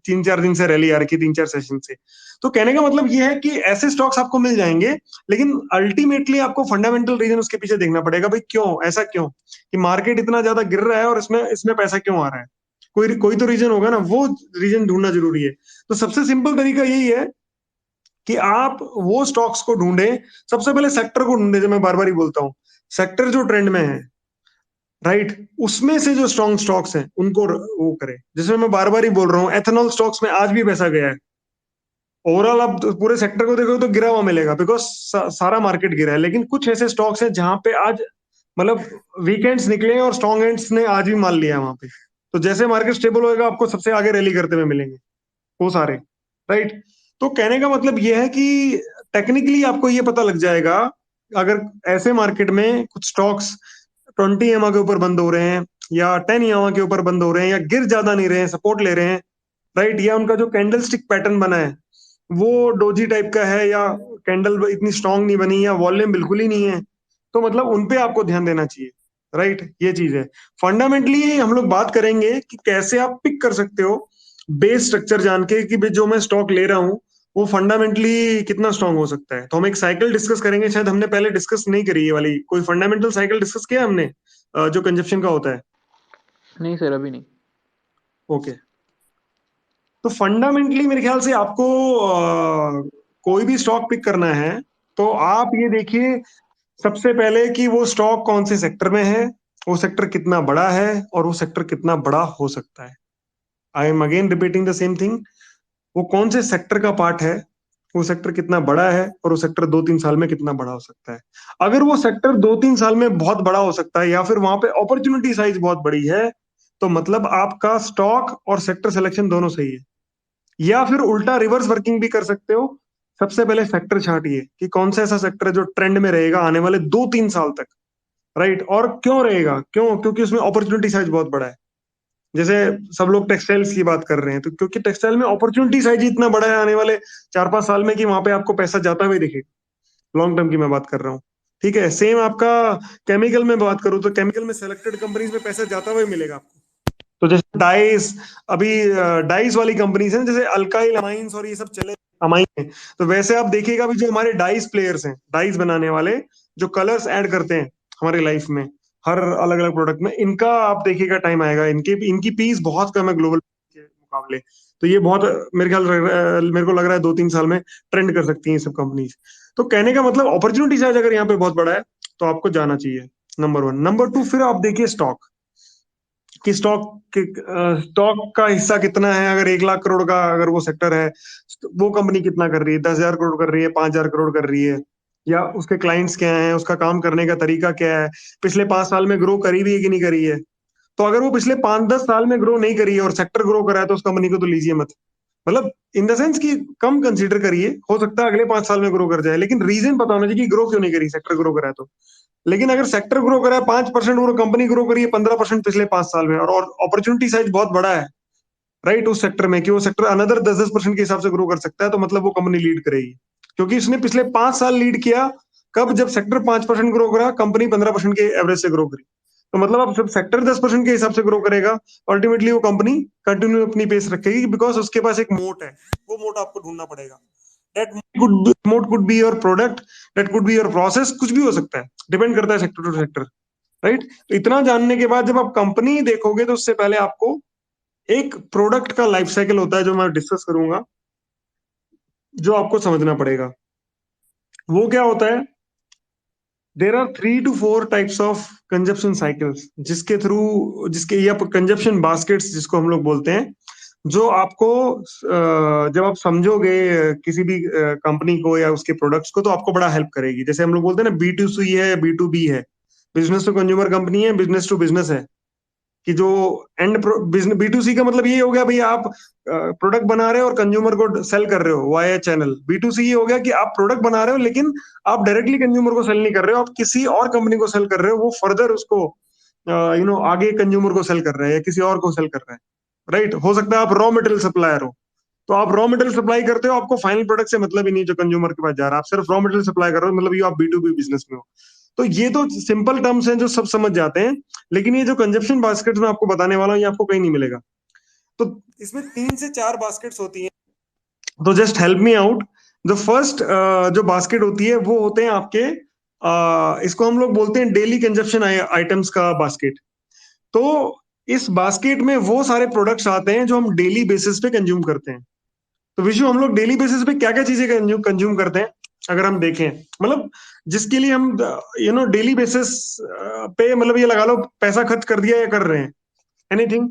3-4 दिन से रैली आ रही थी, 3-4 सेशन से। तो कहने का मतलब ये है कि ऐसे स्टॉक्स आपको मिल जाएंगे, लेकिन अल्टीमेटली आपको फंडामेंटल रीजन उसके पीछे देखना पड़ेगा, भाई क्यों, ऐसा क्यों कि मार्केट इतना ज्यादा गिर रहा है और इसमें इसमें पैसा क्यों आ रहा है, कोई कोई तो रीजन होगा ना, वो रीजन ढूंढना जरूरी है। तो सबसे सिंपल तरीका यही है कि आप वो स्टॉक्स को ढूंढें, सबसे पहले सेक्टर को ढूंढें, जो मैं बार बार ही बोलता हूँ, सेक्टर जो ट्रेंड में है, राइट, उसमें से जो स्ट्रॉन्ग स्टॉक्स हैं उनको वो करें। जिसमें मैं बार बार ही बोल रहा हूँ, एथेनॉल स्टॉक्स में आज भी पैसा गया है। ओवरऑल आप तो पूरे सेक्टर को देखो तो गिरा हुआ मिलेगा, बिकॉज सारा मार्केट गिरा है, लेकिन कुछ ऐसे स्टॉक्स हैं जहां पे आज मतलब वीकेंड्स निकले हैं और स्ट्रॉन्ग एंड्स ने आज भी माल लिया है वहां पे। तो जैसे मार्केट स्टेबल होएगा, आपको सबसे आगे रैली करते हुए मिलेंगे वो सारे, राइट। तो कहने का मतलब ये है कि टेक्निकली आपको ये पता लग जाएगा, अगर ऐसे मार्केट में कुछ स्टॉक्स 20 EMA के ऊपर बंद हो रहे हैं, या 10 EMA के ऊपर बंद हो रहे हैं, या गिर ज्यादा नहीं रहे हैं, सपोर्ट ले रहे हैं, राइट, या उनका जो कैंडल स्टिक पैटर्न बना है वो डोजी टाइप का है, या कैंडल इतनी स्ट्रांग नहीं बनी, या वॉल्यूम बिल्कुल ही नहीं है, तो मतलब उनपे आपको ध्यान देना चाहिए, राइट, ये चीज है। फंडामेंटली हम लोग बात करेंगे कि कैसे आप पिक कर सकते हो, बेस स्ट्रक्चर जान के कि भाई जो मैं स्टॉक ले रहा हूँ वो फंडामेंटली कितना स्ट्रांग हो सकता है। तो हम एक साइकिल डिस्कस करेंगे, शायद हमने पहले डिस्कस नहीं करी ये वाली, कोई फंडामेंटल साइकिल डिस्कस किया हमने जो कंजप्शन का होता है। नहीं सर, अभी नहीं। ओके। तो फंडामेंटली मेरे ख्याल से आपको कोई भी स्टॉक पिक करना है, तो आप ये देखिए सबसे पहले कि वो स्टॉक कौन से सेक्टर में है, वो सेक्टर कितना बड़ा है, और वो सेक्टर कितना बड़ा हो सकता है। I am again repeating the same thing, वो कौन से सेक्टर का पार्ट है, वो सेक्टर कितना बड़ा है, और वो सेक्टर 2-3 साल में कितना बड़ा हो सकता है। अगर वो सेक्टर 2-3 साल में बहुत बड़ा हो सकता है, या फिर वहां पे अपॉर्चुनिटी साइज बहुत बड़ी है, तो मतलब आपका स्टॉक और सेक्टर सिलेक्शन दोनों सही है। या फिर उल्टा रिवर्स वर्किंग भी कर सकते हो, सबसे पहले सेक्टर छांटिए कि कौन सा ऐसा सेक्टर है जो ट्रेंड में रहेगा आने वाले 2-3 साल तक, राइट। और क्यों रहेगा, क्यों, क्योंकि उसमें अपॉर्चुनिटी साइज बहुत बड़ा है। जैसे सब लोग टेक्सटाइल्स की बात कर रहे हैं, तो क्योंकि टेक्सटाइल में अपॉर्चुनिटी साइज ही इतना बड़ा है आने वाले 4-5 साल में, कि वहां पे आपको पैसा जाता हुआ दिखेगा। लॉन्ग टर्म की मैं बात कर रहा हूँ, ठीक है। सेम आपका केमिकल में बात करूँ, तो केमिकल में सेलेक्टेड कंपनीज में पैसा जाता हुआ मिलेगा आपको। तो जैसे डाइस, अभी डाइस वाली कंपनीज हैं, जैसे अल्काइल अमाइंस और ये सब चले अमाइन है, तो वैसे आप देखिएगा भी जो हमारे डाइस प्लेयर्स हैं, डाइस बनाने वाले जो कलर्स ऐड करते हैं हमारी लाइफ में, हर अलग अलग प्रोडक्ट में, इनका आप देखिएगा टाइम आएगा, इनकी पीस बहुत कम है ग्लोबल के मुकाबले। तो ये बहुत मेरे को लग रहा है 2-3 साल में ट्रेंड कर सकती हैं ये सब कंपनीज। तो कहने का मतलब अपॉर्चुनिटी साइज अगर यहाँ पे बहुत बड़ा है तो आपको जाना चाहिए, नंबर 1। नंबर 2, फिर आप देखिए स्टॉक कि स्टॉक का हिस्सा कितना है। अगर 1 लाख करोड़ का अगर वो सेक्टर है, तो वो कंपनी कितना कर रही है, 10,000 करोड़ कर रही है, 5,000 करोड़ कर रही है, या उसके क्लाइंट्स क्या हैं, उसका काम करने का तरीका क्या है, पिछले 5 साल में ग्रो करी भी है कि नहीं करी है। तो अगर वो पिछले 5-10 साल में ग्रो नहीं करी है और सेक्टर ग्रो करा है तो उस कंपनी को तो लीजिए मत। मतलब इन द सेंस कि कम कंसीडर करिए, हो सकता है अगले 5 साल में ग्रो कर जाए, लेकिन रीजन पता होना चाहिए कि ग्रो क्यों नहीं करी, सेक्टर ग्रो करा है तो। लेकिन अगर सेक्टर ग्रो करा है 5%, वो कंपनी ग्रो करी है 15% पिछले 5 साल में, और अपॉर्चुनिटी साइज बहुत बड़ा है, राइट, उस सेक्टर में कि वो सेक्टर अनदर 10-10% के हिसाब से ग्रो कर सकता है, तो मतलब वो कंपनी लीड करेगी, क्योंकि उसने पिछले 5 साल लीड किया। कब? जब सेक्टर 5% ग्रो करा, कंपनी 15% के एवरेज से ग्रो करी। तो मतलब अब जब सेक्टर 10% के हिसाब से ग्रो करेगा, अल्टीमेटली वो कंपनी कंटिन्यू अपनी पेस रखेगी, बिकॉज उसके पास एक मोट है। वो मोट आपको ढूंढना पड़ेगा। दैट मोट could be your product, that could be your process, कुछ भी हो सकता है, डिपेंड करता है सेक्टर टू सेक्टर, राइट। तो इतना जानने के बाद जब आप कंपनी देखोगे, तो उससे पहले आपको एक प्रोडक्ट का लाइफ साइकिल होता है जो मैं डिस्कस करूंगा, जो आपको समझना पड़ेगा। वो क्या होता है? There are 3 to 4 types of consumption cycles, जिसके या कंजप्शन बास्केट्स जिसको हम लोग बोलते हैं, जो आपको जब आप समझोगे किसी भी कंपनी को या उसके प्रोडक्ट्स को, तो आपको बड़ा हेल्प करेगी। जैसे हम लोग बोलते हैं ना, B2C है, B2B है, बिजनेस टू कंज्यूमर कंपनी है, बिजनेस टू बिजनेस है। कि जो एंड बिजनेस B2C का मतलब ये हो गया भाई, आप प्रोडक्ट बना रहे हो और कंज्यूमर को सेल कर रहे हो वाया चैनल। B2C ये हो गया कि आप प्रोडक्ट बना रहे हो, लेकिन आप डायरेक्टली कंज्यूमर को सेल नहीं कर रहे हो, आप किसी और कंपनी को सेल कर रहे हो, वो फर्दर उसको आगे कंज्यूमर को सेल कर रहे हैं या किसी और को सेल कर रहे हैं, राइट। हो सकता है आप रॉ मटेरियल सप्लायर हो, तो आप रॉ मटेरियल सप्लाई करते हो, आपको फाइनल प्रोडक्ट से मतलब ही नहीं जो कंज्यूमर के पास जा रहा है, आप सिर्फ रॉ मटेरियल सप्लाई कर रहे हो, मतलब ये आप B2B बिजनेस में हो। तो ये तो सिंपल टर्म्स हैं जो सब समझ जाते हैं, लेकिन ये जो कंजप्शन बास्केट में आपको बताने वाला हूँ, ये आपको कहीं नहीं मिलेगा। तो इसमें 3 से 4 बास्केट्स होती हैं, तो just help me out. The first जो बास्केट होती है वो होते हैं आपके, इसको हम लोग बोलते हैं डेली कंजप्शन आइटम्स का बास्केट। तो इस बास्केट में वो सारे प्रोडक्ट्स आते हैं जो हम डेली बेसिस पे कंज्यूम करते हैं। तो विशु, हम लोग डेली बेसिस पे क्या क्या चीजें कंज्यूम करते हैं, अगर हम देखें, मतलब जिसके लिए हम डेली बेसिस पे, मतलब ये लगा लो पैसा खर्च कर दिया या कर रहे हैं, anything.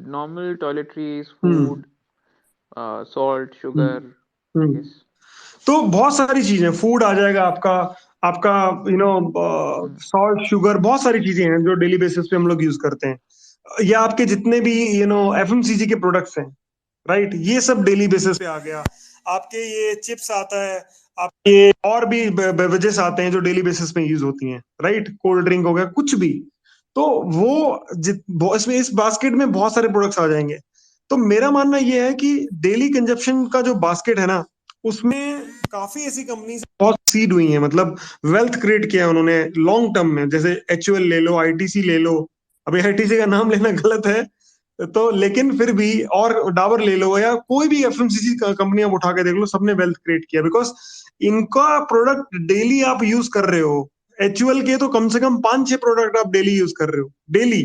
Normal toiletries, hmm food, salt, hmm sugar, I hmm. guess. तो बहुत सारी चीजें, फूड आ जाएगा आपका, आपका you know Hmm. Salt, sugar, बहुत सारी चीजें हैं जो डेली बेसिस पे हम लोग यूज करते हैं, या आपके जितने भी FMCG के प्रोडक्ट्स हैं, राइट, ये सब डेली बेसिस पे आ गया। आपके ये चिप्स आता है, आपके ये और भी बेवरेजेस आते हैं जो डेली बेसिस पे यूज होती हैं, राइट, कोल्ड ड्रिंक हो गया, कुछ भी। तो इसमें इस बास्केट में बहुत सारे प्रोडक्ट्स आ जाएंगे। तो मेरा मानना ये है कि डेली कंजप्शन का जो बास्केट है ना, उसमें काफी ऐसी कंपनी बहुत सीड हुई हैं, मतलब वेल्थ क्रिएट किया है उन्होंने लॉन्ग टर्म में। जैसे HUL ले लो, ITC ले लो, अभी ITC का नाम लेना गलत है तो, लेकिन फिर भी, और डाबर ले लो या कोई भी FMCG कंपनी आप उठा के देख लो, सबने वेल्थ क्रिएट किया, बिकॉज इनका प्रोडक्ट डेली आप यूज कर रहे हो। HUL के तो कम से कम 5-6 प्रोडक्ट आप डेली यूज कर रहे हो, डेली,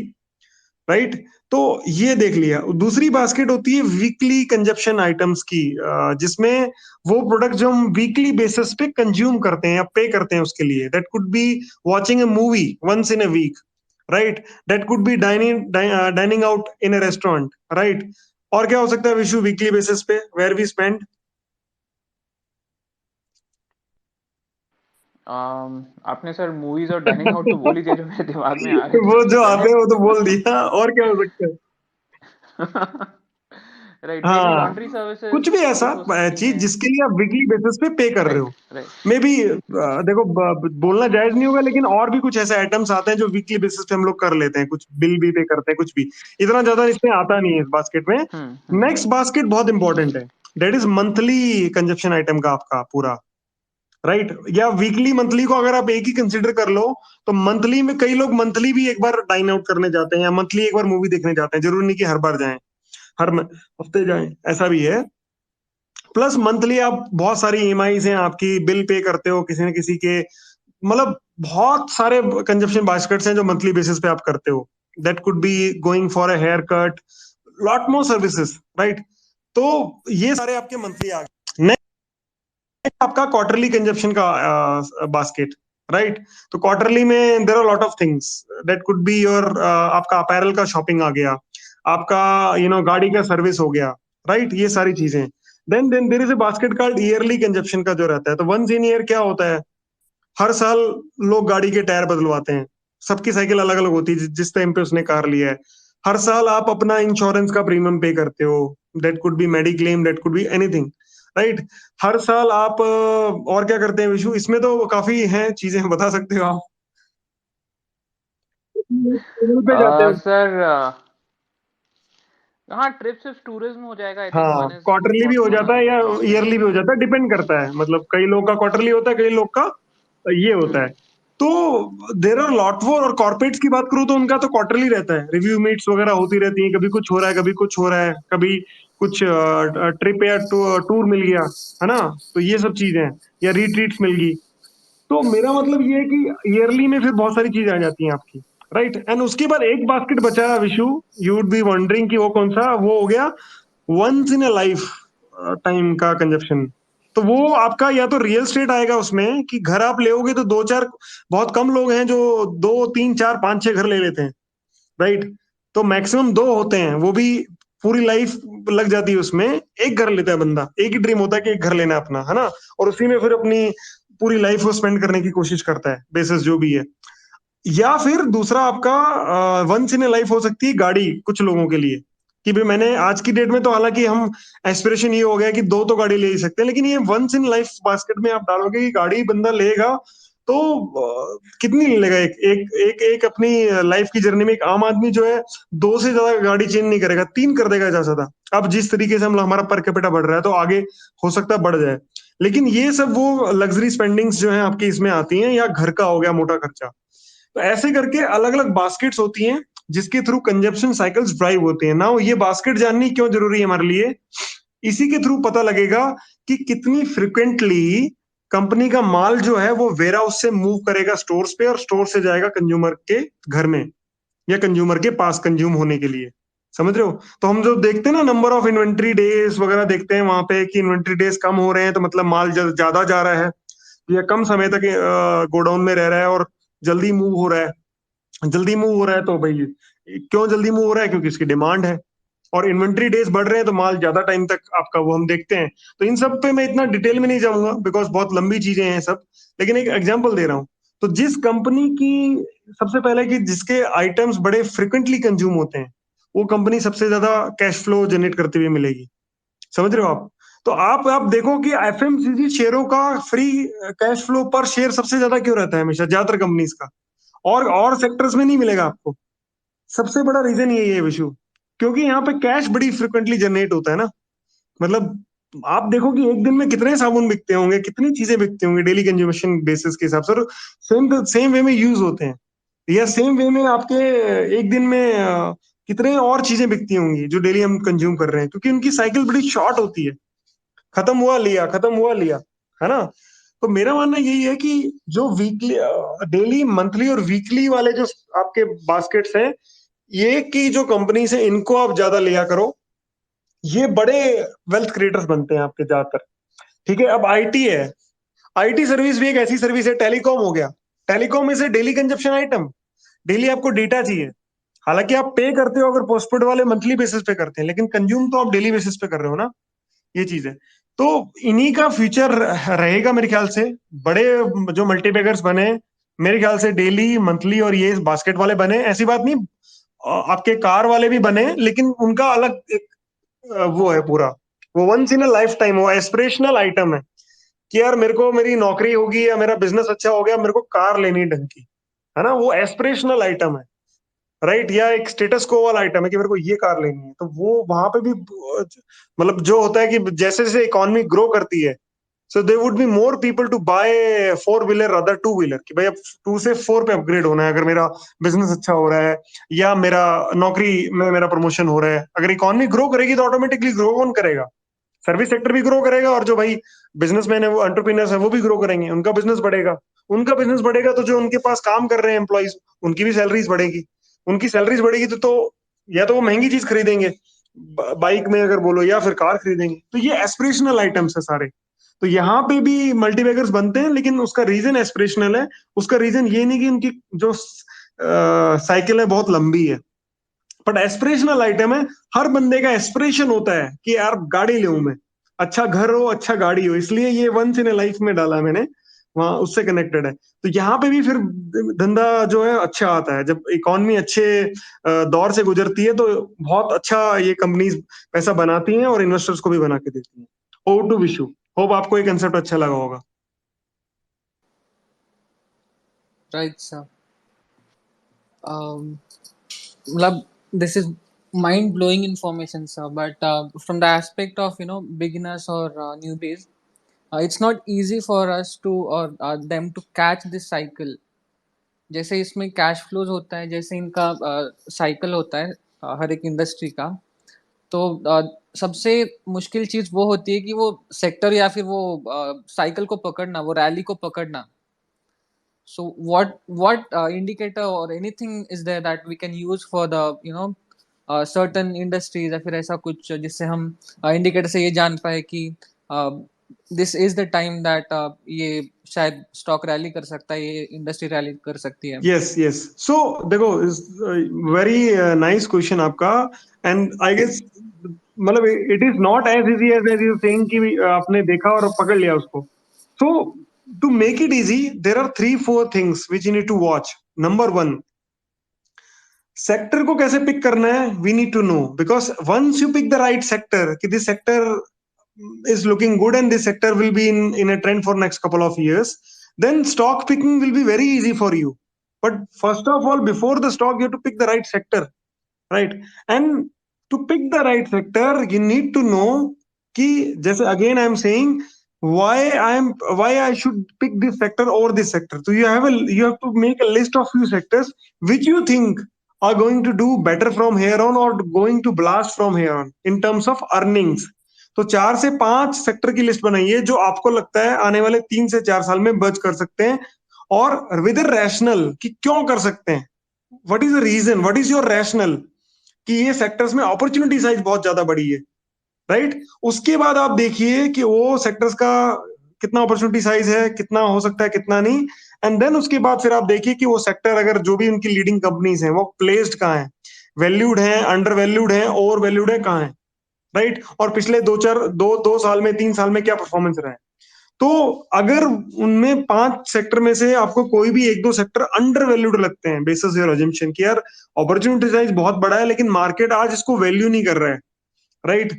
राइट। तो ये देख लिया। दूसरी बास्केट होती है वीकली कंजप्शन आइटम्स की, जिसमें वो प्रोडक्ट जो हम वीकली बेसिस पे कंज्यूम करते हैं या पे करते हैं उसके लिए, that could be watching a movie once in a week, right, that could be dining out in a restaurant, right. और क्या हो सकता है विशु, वीकली बेसिस पे वेयर वी स्पेंड? आपने सर मूवीज और डाइनिंग आउट तो बोल ही दिया जो मेरे दिमाग में आ रहे थे वो सबसे जो आते पहले। हैं वो तो बोल दिया, और क्या हो सकता है? राइट, मे बी हाँ, लॉन्ड्री सर्विसेज कुछ भी ऐसा कुछ हो सकती चीज हैं। जिसके लिए आप वीकली बेसिस पे पे कर रहे राइट, हो। राइट। मे बी देखो, बोलना जायज नहीं होगा, लेकिन और भी कुछ ऐसे आइटम्स आते हैं जो वीकली बेसिस पे हम लोग कर लेते हैं, कुछ बिल भी पे करते हैं, कुछ भी। इतना ज्यादा इसमें आता नहीं है इस बास्केट में। हम्म। नेक्स्ट बास्केट बहुत इंपॉर्टेंट है, that is monthly consumption item का आपका पूरा, राइट, या वीकली मंथली को अगर आप एक ही कंसिडर कर लो, तो मंथली में कई लोग मंथली भी एक बार डाइन आउट करने जाते हैं, या मंथली एक बार मूवी देखने जाते हैं, जरूरी नहीं कि हर बार जाएं, हर हफ्ते जाएं, ऐसा भी है। प्लस मंथली आप बहुत सारी EMIs हैं आपकी, बिल पे करते हो किसी न किसी के, मतलब बहुत सारे कंजप्शन बास्केट्स हैं जो मंथली बेसिस पे आप करते हो. That could be going for a haircut, lot more services, right. तो ये सारे आपके मंथली आ गए. नेक्स्ट आपका क्वार्टरली कंजप्शन का बास्केट, राइट. तो क्वार्टरली में there are lot of things. That could be your आपका अपैरल का शॉपिंग आ गया, आपका गाड़ी का सर्विस हो गया, राइट. ये सारी चीजें. Then there is a basket called yearly consumption का जो रहता है. तो वंस इन ईयर क्या होता है, हर साल लोग गाड़ी के टायर बदलवाते हैं. सबकी साइकिल अलग अलग होती है जिस टाइम पे उसने कार लिया है. हर साल आप अपना इंश्योरेंस का प्रीमियम पे करते हो. That could be mediclaim, that could be anything, right. हर साल आप और क्या करते हैं विशु, इसमें तो काफी हैं चीजें, बता सकते हो आप. पे जाते हो. सर हाँ, ट्रिप सिर्फ टूरिज्म हो जाएगा, आई थिंक हाँ, वन इज क्वार्टरली भी व्हाट हो जाता है या वन ईयरली भी हो जाता है, डिपेंड करता है. मतलब कई लोग का क्वार्टरली होता है, कई लोग का ये होता है. तो देर आर लॉट मोर. और कॉर्पोरेट्स की बात करूं तो उनका तो क्वार्टरली रहता है. रिव्यू मीट्स वगैरह होती रहती हैं. कभी कुछ हो रहा है, कभी कुछ हो रहा है, कभी कुछ ट्रिप या टूर मिल गया, है ना. तो ये सब चीजें हैं, या रिट्रीट्स मिल गई. तो मेरा मतलब ये है कि ईयरली में फिर बहुत सारी चीजें आ जाती हैं आपकी, राइट. एंड उसके बाद एक बास्केट बचा Vishu. You would be wondering कि वो कौन सा, वो हो गया once in a lifetime का कंजप्शन. तो वो आपका या तो रियल स्टेट आएगा उसमें कि घर आप लेोगे तो दो चार, बहुत कम लोग हैं जो दो तीन चार पांच छह घर ले लेते हैं, राइट. तो मैक्सिमम दो होते हैं, वो भी पूरी लाइफ लग जाती है उसमें. एक घर लेता है बंदा, एक ही ड्रीम होता है कि एक घर लेना है अपना, है ना. और उसी में फिर अपनी पूरी लाइफ वो स्पेंड करने की कोशिश करता है, बेसिस जो भी है. या फिर दूसरा आपका वंस इन ए लाइफ हो सकती है गाड़ी कुछ लोगों के लिए, कि भाई मैंने आज की डेट में तो हालांकि हम एस्पिरेशन ये हो गया कि दो तो गाड़ी ले ही सकते हैं, लेकिन ये वंस इन लाइफ बास्केट में आप डालोगे कि गाड़ी बंदा लेगा तो कितनी ले लेगा. एक एक एक एक अपनी लाइफ की जर्नी में एक आम आदमी जो है दो से ज्यादा गाड़ी चेंज नहीं करेगा, तीन कर देगा ज्यादा से ज्यादा. अब जिस तरीके से हम हमारा पर कैपिटा बढ़ रहा है तो आगे हो सकता है बढ़ जाए. लेकिन ये सब वो लग्जरी स्पेंडिंग्स जो है आपकी इसमें आती हैं, या घर का हो गया मोटा खर्चा. तो ऐसे करके अलग अलग बास्केट्स होती हैं जिसके थ्रू कंजप्शन साइकिल्स ड्राइव होते हैं. नाउ ये बास्केट जाननी क्यों जरूरी है हमारे लिए, इसी के थ्रू पता लगेगा कि कितनी फ्रिक्वेंटली कंपनी का माल जो है वो वेयर हाउस से मूव करेगा स्टोर्स पे, और स्टोर से जाएगा कंज्यूमर के घर में या कंज्यूमर के पास कंज्यूम होने के लिए. समझ रहे हो. तो हम जो देखते हैं ना, नंबर ऑफ इन्वेंट्री डेज वगैरह देखते हैं वहां पे कि इन्वेंट्री डेज कम हो रहे हैं, तो मतलब माल ज्यादा जा रहा है, या कम समय तक गोडाउन में रह रहा है और जल्दी मूव हो रहा है. जल्दी मूव हो रहा है तो भाई क्यों जल्दी मूव हो रहा है, क्योंकि इसकी डिमांड है. और इन्वेंट्री डेज बढ़ रहे हैं तो माल ज्यादा टाइम तक आपका वो हम देखते हैं. तो इन सब पे मैं इतना डिटेल में नहीं जाऊंगा बिकॉज बहुत लंबी चीजें हैं सब. लेकिन एक एग्जांपल दे रहा हूँ. तो जिस कंपनी की सबसे पहले कि जिसके आइटम्स बड़े फ्रिक्वेंटली कंज्यूम होते हैं, वो कंपनी सबसे ज्यादा कैश फ्लो जनरेट करते हुए मिलेगी. समझ रहे हो आप. तो आप देखो कि एफएमसीजी शेयरों का फ्री कैश फ्लो पर शेयर सबसे ज्यादा क्यों रहता है हमेशा, ज्यादातर कंपनीज का. और सेक्टर्स में नहीं मिलेगा आपको. सबसे बड़ा रीजन यही है विशु, क्योंकि यहाँ पे कैश बड़ी फ्रिक्वेंटली जनरेट होता है ना. मतलब आप देखो कि एक दिन में कितने साबुन बिकते होंगे, कितनी चीजें बिकती होंगी डेली कंज्यूमेशन बेसिस के हिसाब से, और सेम सेम वे में यूज होते हैं. या सेम वे में आपके एक दिन में कितने और चीजें बिकती होंगी जो डेली हम कंज्यूम कर रहे हैं, क्योंकि उनकी साइकिल बड़ी शॉर्ट होती है. खत्म हुआ लिया, खत्म हुआ लिया, है ना. तो मेरा मानना यही है कि जो वीकली, डेली, मंथली और वीकली वाले जो आपके बास्केट्स हैं, ये की जो कंपनी से इनको आप ज्यादा लिया करो. ये बड़े वेल्थ क्रिएटर्स बनते हैं आपके ज्यादातर. ठीक है. अब आईटी है. आईटी सर्विस भी एक ऐसी सर्विस है. टेलीकॉम हो गया. Telecom is a daily consumption item. Daily आपको डेटा चाहिए. हालांकि आप पे करते हो, अगर पोस्टपेड वाले मंथली बेसिस पे करते हैं, लेकिन कंज्यूम तो आप डेली बेसिस पे कर रहे हो ना. ये चीज है. तो इन्हीं का फ्यूचर रहेगा मेरे ख्याल से. बड़े जो मल्टीपैकर्स बने, मेरे ख्याल से डेली, मंथली और ये बास्केट वाले बने, ऐसी बात नहीं. आपके कार वाले भी बने, लेकिन उनका अलग एक वो है पूरा. वो once in a lifetime, वो एस्पिरेशनल आइटम है कि यार मेरे को मेरी नौकरी होगी या मेरा बिजनेस अच्छा हो गया, मेरे को कार लेनी है ढंग की, है ना. वो एस्पिरेशनल आइटम है, राइट. या एक स्टेटस को वाला आइटम है कि मेरे को ये कार लेनी है. तो वो वहां पे भी मतलब जो होता है कि जैसे जैसे इकोनॉमी ग्रो करती है, so they would be more people to buy four wheeler other two wheeler, कि भाई अब टू से फोर पे अपग्रेड होना है अगर मेरा बिजनेस अच्छा हो रहा है, या मेरा नौकरी में मेरा प्रमोशन हो रहा है. अगर इकोनॉमी ग्रो करेगी तो ऑटोमेटिकली ग्रो कौन करेगा, सर्विस सेक्टर भी ग्रो करेगा, और जो भाई बिजनेसमैन है, वो एंटरप्रेन्योर्स है, वो भी ग्रो करेंगे, उनका बिजनेस बढ़ेगा. उनका बिजनेस बढ़ेगा तो जो उनके पास काम कर रहे हैं एम्प्लॉइज, उनकी भी सैलरीज बढ़ेगी। उनकी सैलरीज बढ़ेगी तो या तो वो महंगी चीज खरीदेंगे, बाइक में अगर बोलो, या फिर कार खरीदेंगे। तो ये एस्पिरेशनल आइटम्स है सारे। तो यहाँ पे भी मल्टीबैगर्स बनते हैं, लेकिन उसका रीजन एस्पिरेशनल है। उसका रीजन ये नहीं कि उनकी जो साइकिल है बहुत लंबी है, बट एस्पिरेशनल आइटम है। हर बंदे का एस्पिरेशन होता है कि यार गाड़ी लूं मैं, अच्छा घर हो, अच्छा गाड़ी हो, इसलिए ये वंस इन ए लाइफ में डाला मैंने, वहां उससे कनेक्टेड है। तो यहाँ पे भी फिर धंधा जो है अच्छा आता है, जब इकोनॉमी अच्छे दौर से गुजरती है तो बहुत अच्छा ये कंपनीज पैसा बनाती हैं और इन्वेस्टर्स को भी बना के देती हैं। ओवर टू विशु, होप आपको ये कंसेप्ट अच्छा लगा होगा। Right, sir. मतलब this is mind blowing information, sir. But from the aspect of beginners or newbies, it's not easy for us to or them to catch this cycle. जैसे इसमें cash flows होता है, जैसे इनका साइकिल होता है हर एक इंडस्ट्री का। तो सबसे मुश्किल चीज वो होती है कि वो सेक्टर या फिर वो साइकिल को पकड़ना, वो रैली को पकड़ना। So what indicator or anything is there that we can use for the certain industries या फिर ऐसा कुछ जिससे हम इंडिकेटर से ये जान पाए कि this is the time that ये शायद स्टॉक रैली कर सकता है, ये इंडस्ट्री रैली कर सकती है। यस यस, सो देखो, वेरी नाइस क्वेश्चन आपका। एंड आई गेस मतलब it is not as easy as you saying कि आपने देखा और पकड़ लिया उसको। So to make it easy, there are 3-4 things which you need to watch. Number 1, sector को कैसे पिक करना है, we need to know, because once you pick the right sector, कि this sector is looking good and this sector will be in a trend for next couple of years, then stock picking will be very easy for you. But first of all, before the stock, you have to pick the right sector, right? And to pick the right sector, you need to know कि जैसे again I am saying why I should pick this sector over this sector. So you have to make a list of few sectors which you think are going to do better from here on or going to blast from here on in terms of earnings. तो 4 से 5 sector की list बनाइए जो आपको लगता है आने वाले 3 से 4 साल में बच कर सकते हैं, और विद रैशनल कि क्यों कर सकते हैं, what is the reason, what is your rational कि ये सेक्टर्स में अपॉर्चुनिटी साइज बहुत ज्यादा बड़ी है, राइट? उसके बाद आप देखिए कि वो सेक्टर्स का कितना अपॉर्चुनिटी साइज है, कितना हो सकता है, कितना नहीं। एंड देन उसके बाद फिर आप देखिए कि वो सेक्टर अगर जो भी उनकी लीडिंग कंपनीज हैं वो प्लेस्ड कहाँ है, वैल्यूड है, अंडर वैल्यूड है, ओवर वैल्यूड है, कहाँ है, राइट? और पिछले 2 साल में 3 साल में क्या परफॉर्मेंस रहा है। तो अगर उनमें 5 सेक्टर में से आपको कोई भी 1-2 सेक्टर अंडर वैल्यूड लगते हैं, बेसिस योर अजम्पशन कि यार अपॉर्चुनिटी साइज बहुत बड़ा है लेकिन मार्केट आज इसको वैल्यू नहीं कर रहा है, राइट,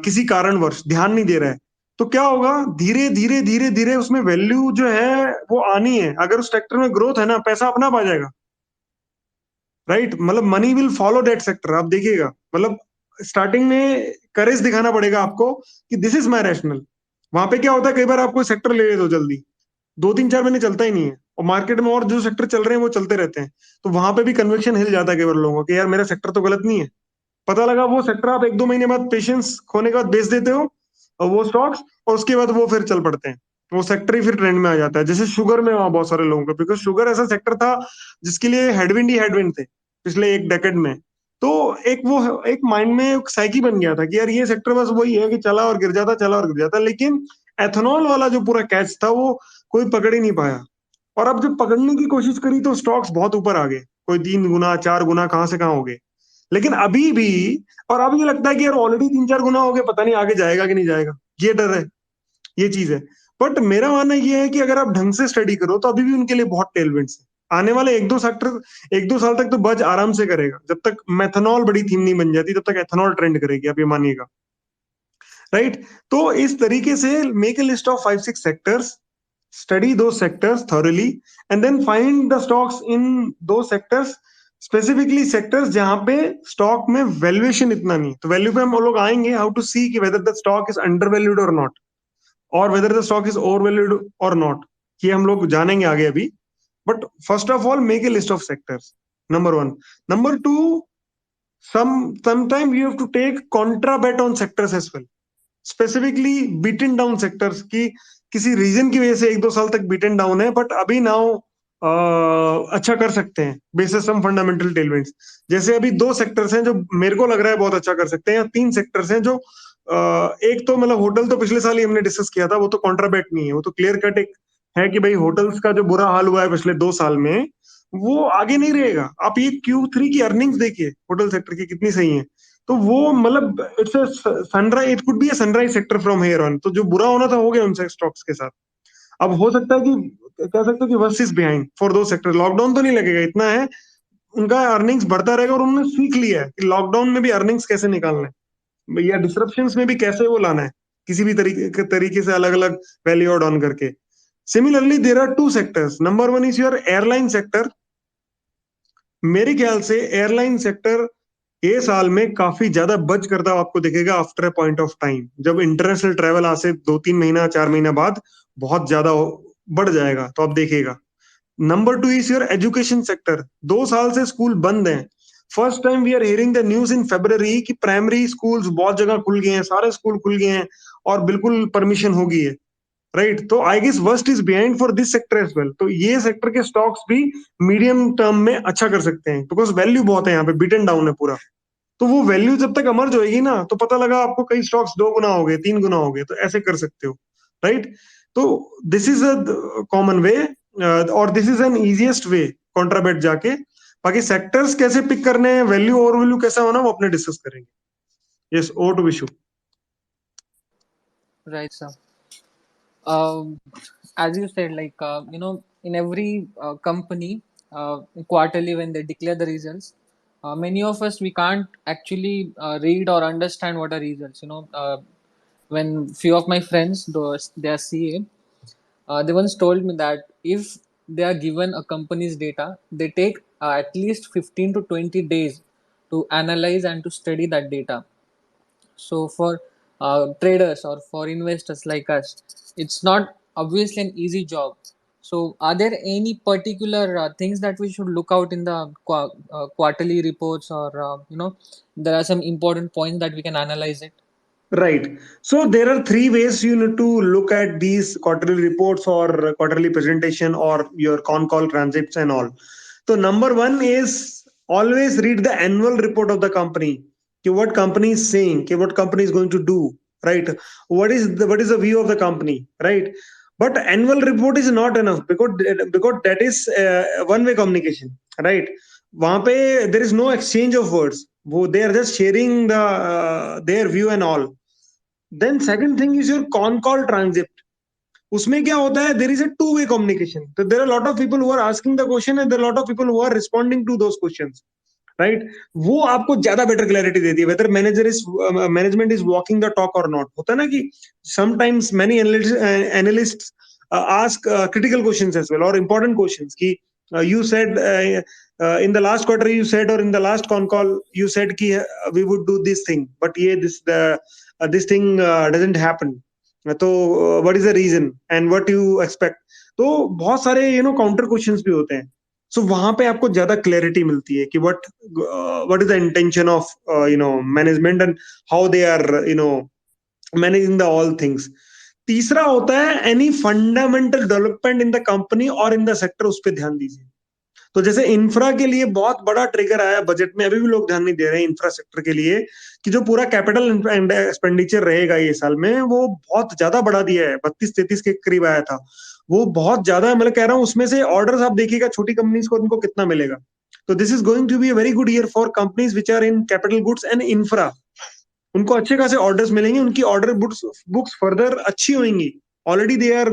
किसी कारणवश ध्यान नहीं दे रहा है, तो क्या होगा, धीरे धीरे धीरे धीरे उसमें वैल्यू जो है वो आनी है। अगर उस सेक्टर में ग्रोथ है ना, पैसा अपना आ जाएगा, राइट? मतलब money will follow that sector. आप देखिएगा, मतलब स्टार्टिंग में करेज दिखाना पड़ेगा आपको कि दिस इज माई रैशनल। वहां पे क्या होता है, कई बार आपको सेक्टर ले दो जल्दी, 2-3-4 महीने चलता ही नहीं है, और मार्केट में और जो सेक्टर चल रहे हैं वो चलते रहते हैं, तो वहां पे भी कन्विक्शन हिल जाता है कई बार लोगों को कि यार मेरा सेक्टर तो गलत नहीं है। पता लगा वो सेक्टर आप 1-2 महीने बाद पेशेंस खोने के बाद बेच देते हो और वो स्टॉक्स, और उसके बाद वो फिर चल पड़ते हैं, वो सेक्टर ही फिर ट्रेंड में आ जाता है। जैसे शुगर में वहां बहुत सारे लोगों का, बिकॉज शुगर ऐसा सेक्टर था जिसके लिए हेडविंड ही हेडविंड थे पिछले एक डेकेड में। तो एक माइंड में एक साइकी बन गया था कि यार ये सेक्टर बस वही है कि चला और गिर जाता, चला और गिर जाता, लेकिन एथेनॉल वाला जो पूरा कैच था वो कोई पकड़ ही नहीं पाया। और अब जब पकड़ने की कोशिश करी तो स्टॉक्स बहुत ऊपर आ गए, कोई 3 गुना 4 गुना कहाँ से कहाँ हो गए। लेकिन अभी भी, और अब ये लगता है कि यार ऑलरेडी 3-4 गुना हो गए, पता नहीं आगे जाएगा कि नहीं जाएगा, ये डर है, ये चीज है। बट मेरा मानना ये है कि अगर आप ढंग से स्टडी करो तो अभी भी उनके लिए बहुत टेलविंड्स है। आने वाले 1-2 साल तक तो बज आराम से करेगा, जब तक मेथनॉल बड़ी थीम नहीं बन जाती तब तक एथेनॉल ट्रेंड करेगी, आप ये मानिएगा, राइट? तो इस तरीके से make a list of 5-6 sectors, study those sectors thoroughly, and then find the stocks in those sectors, specifically sectors जहां पे स्टॉक में वैल्यूएशन इतना नहीं। तो वैल्यू पे हम लोग आएंगे, हाउ टू सी कि whether the stock is under valued और नॉट, और whether the stock is over valued और नॉट, ये हम लोग जानेंगे आगे अभी। But first of all make a list of sectors, number 1। Number 2, sometime you have to take contra bet on sectors as well, specifically beaten down sectors की किसी reason की वजह से 1-2 साल तक बीटन डाउन है, बट अभी नाउ अच्छा कर सकते हैं बेसिस सम फंडामेंटल टेलविंड्स। जैसे अभी 2 सेक्टर्स हैं जो मेरे को लग रहा है बहुत अच्छा कर सकते हैं, या 3 सेक्टर्स हैं जो एक तो मतलब होटल तो पिछले साल ही हमने डिस्कस किया था, वो तो कॉन्ट्राबैट नहीं है, वो तो क्लियर कट एक है कि भाई होटल्स का जो बुरा हाल हुआ है पिछले 2 साल में वो आगे नहीं रहेगा। आप ये Q3 की अर्निंग्स देखिए होटल सेक्टर की कितनी सही है, तो वो मतलब it's sunrise, it could be a sunrise sector from here on. तो जो बुरा होना था हो गया उनसे स्टॉक्स के साथ। अब हो सकता है कि कह सकते हो कि वर्स्ट इज बिहाइंड फॉर दो सेक्टर, लॉकडाउन तो नहीं लगेगा, इतना है उनका अर्निंग्स बढ़ता रहेगा, और उन्होंने सीख लिया है कि लॉकडाउन में भी अर्निंग्स कैसे निकालना है या डिसरप्शंस में भी कैसे वो लाना है, किसी भी तरीके से अलग अलग वैल्यू ऐड ऑन करके। Similarly there are 2 sectors, number 1 is your airline sector. मेरे ख्याल से एयरलाइन सेक्टर ये साल में काफी ज्यादा बच करता हुआ आपको दिखेगा after a point of time, जब इंटरनेशनल ट्रेवल आज से 2-3 महीना 4 महीना बाद बहुत ज्यादा बढ़ जाएगा, तो आप देखिएगा। Number 2 is your education sector. 2 साल से स्कूल बंद हैं। First time we are hearing the news in February कि प्राइमरी स्कूल्स बहुत जगह खुल गए हैं, सारे स्कूल खुल गए हैं और बिल्कुल परमिशन हो गई है, राइट। तो I guess worst is behind for this sector as well. तो ये सेक्टर के स्टॉक्स भी मीडियम टर्म में अच्छा कर सकते हैं, बिकॉज वैल्यू बहुत है यहाँ पे, बीटन डाउन है पूरा। तो वो वैल्यू जब तक अमर्ज होएगी ना, तो पता लगा आपको कई स्टॉक्स 2 गुना हो गए, 3 गुना हो गए, तो ऐसे कर सकते हो, राइट। तो this is a common way, और this is an easiest way contra bet जाके। बाकी सेक्टर्स कैसे पिक करने हैं, वैल्यू ओवर वैल्यू कैसा होना, वो अपने डिस्कस करेंगे। Yes, over to Vishu. Right, sir. Um, as you said, like in every company, quarterly when they declare the results, many of us we can't actually read or understand what are results. When few of my friends, those they are CA, they once told me that if they are given a company's data, they take at least 15 to 20 days to analyze and to study that data. So for traders or for investors like us, it's not obviously an easy job. So are there any particular things that we should look out in the quarterly reports, or there are some important points that we can analyze it? Right. So there are 3 ways you need to look at these quarterly reports or quarterly presentation or your con call transcripts and all. So number 1 is always read the annual report of the company. Okay, what company is saying, okay, what company is going to do, right? What is the view of the company, right? But annual report is not enough, because that is one way communication, right? वहां पे there is no exchange of words. वो they are just sharing their view and all. Then second thing is your con call transcript. उसमें क्या होता है, there is a two way communication. तो there are lot of people who are asking the question and there lot of people who are responding to those questions, right. वो आपको ज्यादा better clarity देती है whether management is walking the talk और not. होता है ना कि sometimes many analyst ask critical questions as well, or important questions ki you said in the last quarter you said, or in the last con call you said ki we would do this thing, but this thing doesn't happen. तो what is the reason and what you expect? तो बहुत सारे counter questions भी होते हैं। सो वहां पे आपको ज्यादा क्लैरिटी मिलती है कि what is the intention of management and how they are managing the all things. तीसरा होता है any fundamental development in the company और इन द सेक्टर, उस पर ध्यान दीजिए। तो जैसे इंफ्रा के लिए बहुत बड़ा ट्रिगर आया बजट में, अभी भी लोग ध्यान नहीं दे रहे हैं इंफ्रास्ट्रक्चर के लिए, कि जो पूरा कैपिटल एक्सपेंडिचर रहेगा ये साल में वो बहुत ज्यादा बढ़ा दिया है, 32-33 के करीब आया था। वो बहुत ज्यादा है, मतलब कह रहा हूँ उसमें से ऑर्डर्स आप देखिएगा छोटी कंपनीज को उनको कितना मिलेगा। तो this is going to be a very good year for companies which are in capital goods and infra. उनको अच्छे खासे ऑर्डर्स मिलेंगे, उनकी ऑर्डर बुक्स फर्दर अच्छी होंगी। Already they are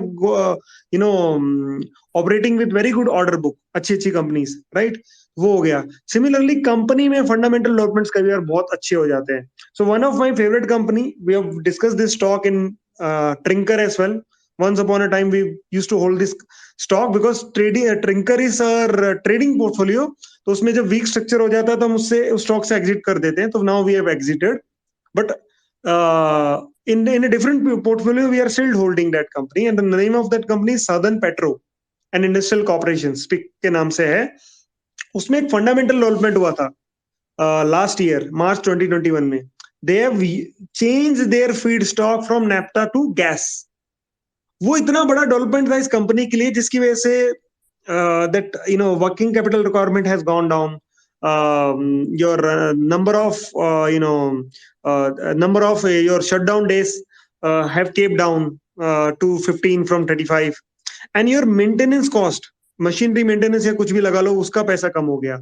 operating with very good order book, अच्छी अच्छी companies, right. वो हो गया। सिमिलरली कंपनी में फंडामेंटल डेवलपमेंट्स कभी यार बहुत अच्छे हो जाते हैं। So one of my favourite company, we have discuss this stock in Trinkerr as well. once upon a time we used to hold this stock because ट्रिंकर is our trading portfolio। तो उसमें जब वीक स्ट्रक्चर हो जाता है तो हम उससे उस स्टॉक से एग्जिट कर देते हैं। तो now we have exited, but in a different portfolio we are still holding that company, and the name of that company is Southern Petro and Industrial Corporation, SPIC के नाम से है। उसमें एक फंडामेंटल डेवलपमेंट हुआ था लास्ट ईयर मार्च 2021 में। They have change their feed stock from naphtha to gas. वो इतना बड़ा डेवलपमेंट था इस कंपनी के लिए, जिसकी वजह से that working capital requirement has gone down. Your number of your shutdown days have kept down to 15 from 35, and your maintenance cost, machinery maintenance या कुछ भी लगा लो, उसका पैसा कम हो गया,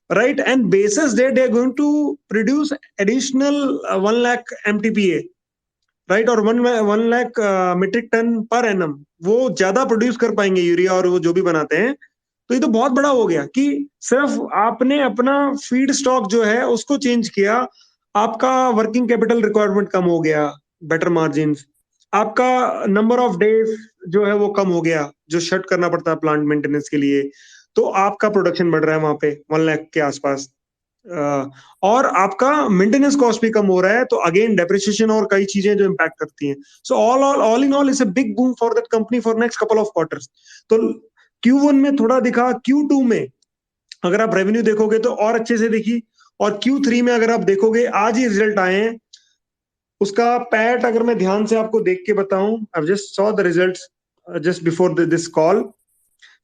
right? And basis that they are going to produce additional 1 lakh mtpa, right, और 1 lakh metric ton per annum वो ज्यादा प्रोड्यूस कर पाएंगे यूरिया और वो जो भी बनाते हैं। तो ये तो बहुत बड़ा हो गया कि सिर्फ आपने अपना फीड स्टॉक जो है उसको चेंज किया, आपका वर्किंग कैपिटल रिक्वायरमेंट कम हो गया, बेटर मार्जिन, आपका नंबर ऑफ डेज जो है वो कम हो गया जो शट करना पड़ता है प्लांट मेंटेनेंस के लिए, तो आपका प्रोडक्शन बढ़ रहा है वहां पे 1 लाख के आसपास। और आपका मेंटेनेंस कॉस्ट भी कम हो रहा है, तो अगेन डेप्रिसिएशन और कई चीजें जो इम्पैक्ट करती हैं। So all in all is a big boom for that company for next couple of quarters. तो Q1 में थोड़ा दिखा, Q2 में अगर आप रेवेन्यू देखोगे तो और अच्छे से देखी, और Q3 में अगर आप देखोगे आज ही रिजल्ट आए हैं उसका पैट, अगर मैं ध्यान से आपको देख के बताऊं, I just saw the results just before this call.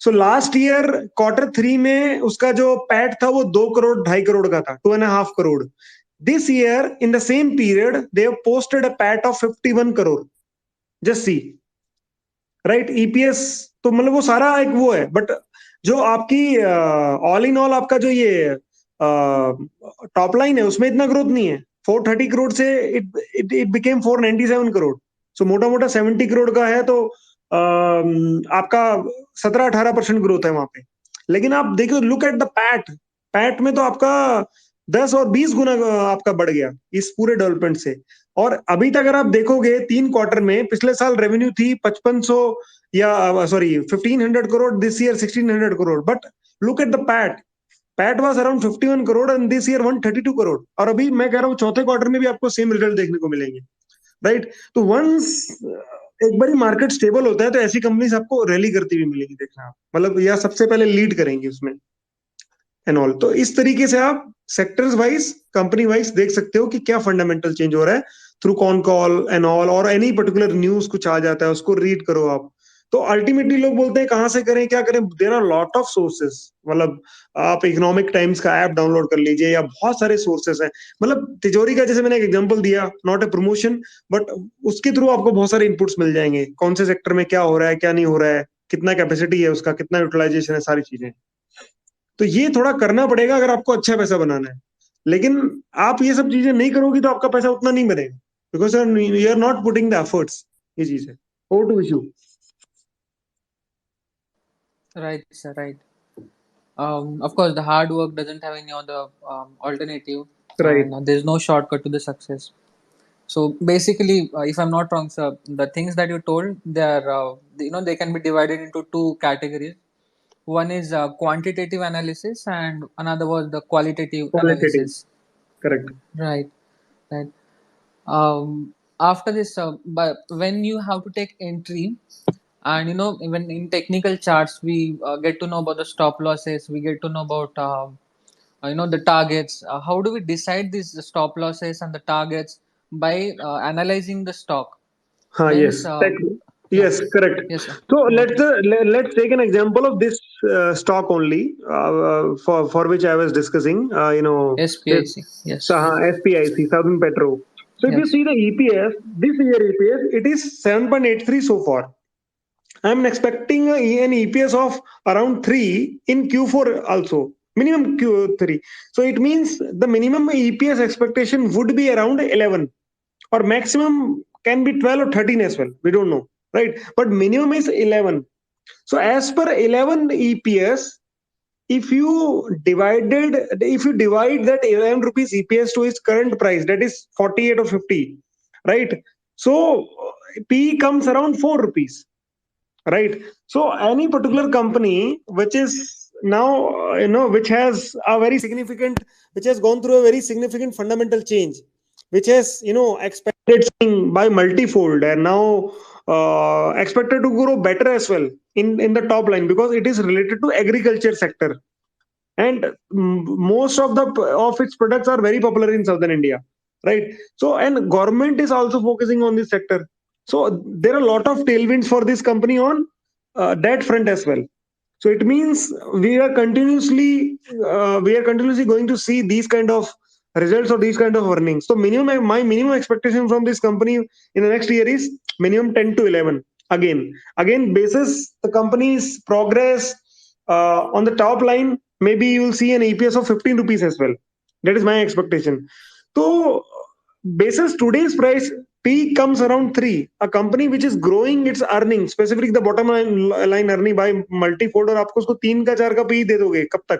So last year Q3 में उसका जो पैट था वो 2 करोड़ 2.5 करोड़ का था, 2.5 crore. This year in the same period they have posted a PAT of 51 crore. Just see, right? EPS तो मतलब वो सारा एक वो है, बट जो आपकी ऑल इन ऑल आपका जो ये टॉप लाइन है उसमें इतना ग्रोथ नहीं है। 430 करोड़ से it it it became 497 crore. सो मोटा मोटा 70 करोड़ का है, तो आपका 17-18% ग्रोथ है वहां पे। लेकिन आप देखो, look at the PAT, PAT में तो आपका 10 और 20 गुना आपका बढ़ गया इस पूरे डेवलपमेंट से। और अभी तक अगर आप देखोगे 3 क्वार्टर में, पिछले साल रेवेन्यू थी 5500 या sorry 1500 crore, this year 1600 crore, but look at the PAT, PAT was around 51 crore and this year 132 crore. और अभी मैं कह रहा हूँ चौथे क्वार्टर में भी आपको सेम रिजल्ट देखने को मिलेंगे, राइट? तो वंस एक बार मार्केट स्टेबल होता है तो ऐसी कंपनीज आपको रैली करती हुई मिलेगी, देखना आप, मतलब या सबसे पहले लीड करेंगी उसमें एंड ऑल। तो इस तरीके से आप सेक्टर्स वाइज, कंपनी वाइज देख सकते हो कि क्या फंडामेंटल चेंज हो रहा है through con call and all, और एनी पर्टिकुलर न्यूज कुछ आ जाता है उसको रीड करो आप। तो अल्टीमेटली लोग बोलते हैं कहां से करें, क्या करें, there are lot of sources. मतलब आप इकोनॉमिक टाइम्स का ऐप डाउनलोड कर लीजिए, या बहुत सारे सोर्सेस हैं। मतलब तिजोरी का जैसे मैंने एक एग्जांपल दिया, नॉट ए प्रमोशन, बट उसके थ्रू आपको बहुत सारे इनपुट्स मिल जाएंगे, कौन से सेक्टर में क्या हो रहा है, क्या नहीं हो रहा है, कितना कैपेसिटी है उसका, कितना यूटिलाइजेशन है, सारी चीजें। तो ये थोड़ा करना पड़ेगा अगर आपको अच्छा पैसा बनाना है। लेकिन आप ये सब चीजें नहीं करोगे तो आपका पैसा उतना नहीं बनेगा, because you are not putting the efforts. ये चीज है। Over to Ishu. Right, sir, right. Of course, the hard work doesn't have any other alternative, right. and there's no shortcut to the success. So basically, if I'm not wrong, sir, the things that you told, they are, they can be divided into two categories. One is quantitative analysis, and another was the qualitative qualitative. analysis. Correct. Right, right. After this, but when you have to take entry, and even in technical charts, we get to know about the stop losses. We get to know about the targets. How do we decide these stop losses and the targets by analyzing the stock? हाँ, Means, yes, yeah, yes, correct. yes, sir. So Over to you. let's take an example of this stock only, for which I was discussing. This SPIC. Yes, SPIC, Southern Petro. So if you yes, see the EPS, this year EPS, it is 7.83 so far. I'm expecting an EPS of around 3 in Q4 also, minimum Q3. So it means the minimum EPS expectation would be around 11, or maximum can be 12 or 13 as well. We don't know, right? But minimum is 11. So as per 11 EPS, if you divide that 11 rupees EPS to its current price, that is 48 or 50, right? So P comes around 4 rupees, right? So any particular company which is now which has a very significant, which has gone through a very significant fundamental change, which has expanded by multifold, and now expected to grow better as well in the top line, because it is related to agriculture sector, and most of its products are very popular in southern India, right? So and government is also focusing on this sector. So there are a lot of tailwinds for this company on that front as well. So it means we are continuously going to see these kind of results or these kind of earnings. So my minimum expectation from this company in the next year is minimum 10 to 11. Again, basis the company's progress on the top line, maybe you will see an EPS of 15 rupees as well. That is my expectation. So basis today's price, P comes around 3. A company which is growing its earnings, specifically the bottom line earning by multifold, और आपको उसको 3 का 4 का P दे दोगे कब तक,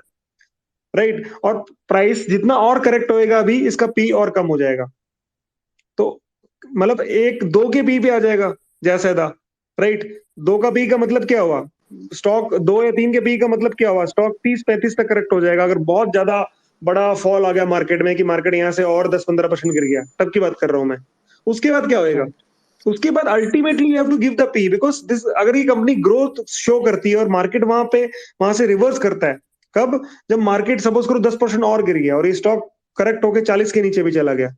right? और price जितना और करेक्ट होएगा अभी, इसका पी और कम हो जाएगा. तो मतलब 1-2 के पी पे आ जाएगा ज्यादा, राइट? 2 का पी का मतलब क्या हुआ? स्टॉक 2 या 3 के पी का मतलब क्या हुआ? स्टॉक 30-35 तक करेक्ट हो जाएगा अगर बहुत ज्यादा बड़ा फॉल आ गया मार्केट में, कि मार्केट यहाँ से और 10-15% गिर गया, तब की बात कर रहा हूं मैं. उसके बाद क्या होएगा? उसके बाद ultimately you have to give the P, because this, अगर ये कंपनी ग्रोथ शो करती है और मार्केट वहां से रिवर्स करता है, कब? जब मार्केट सपोज करो 10% और गिर गया और ये स्टॉक करेक्ट होकर 40 के नीचे भी चला गया,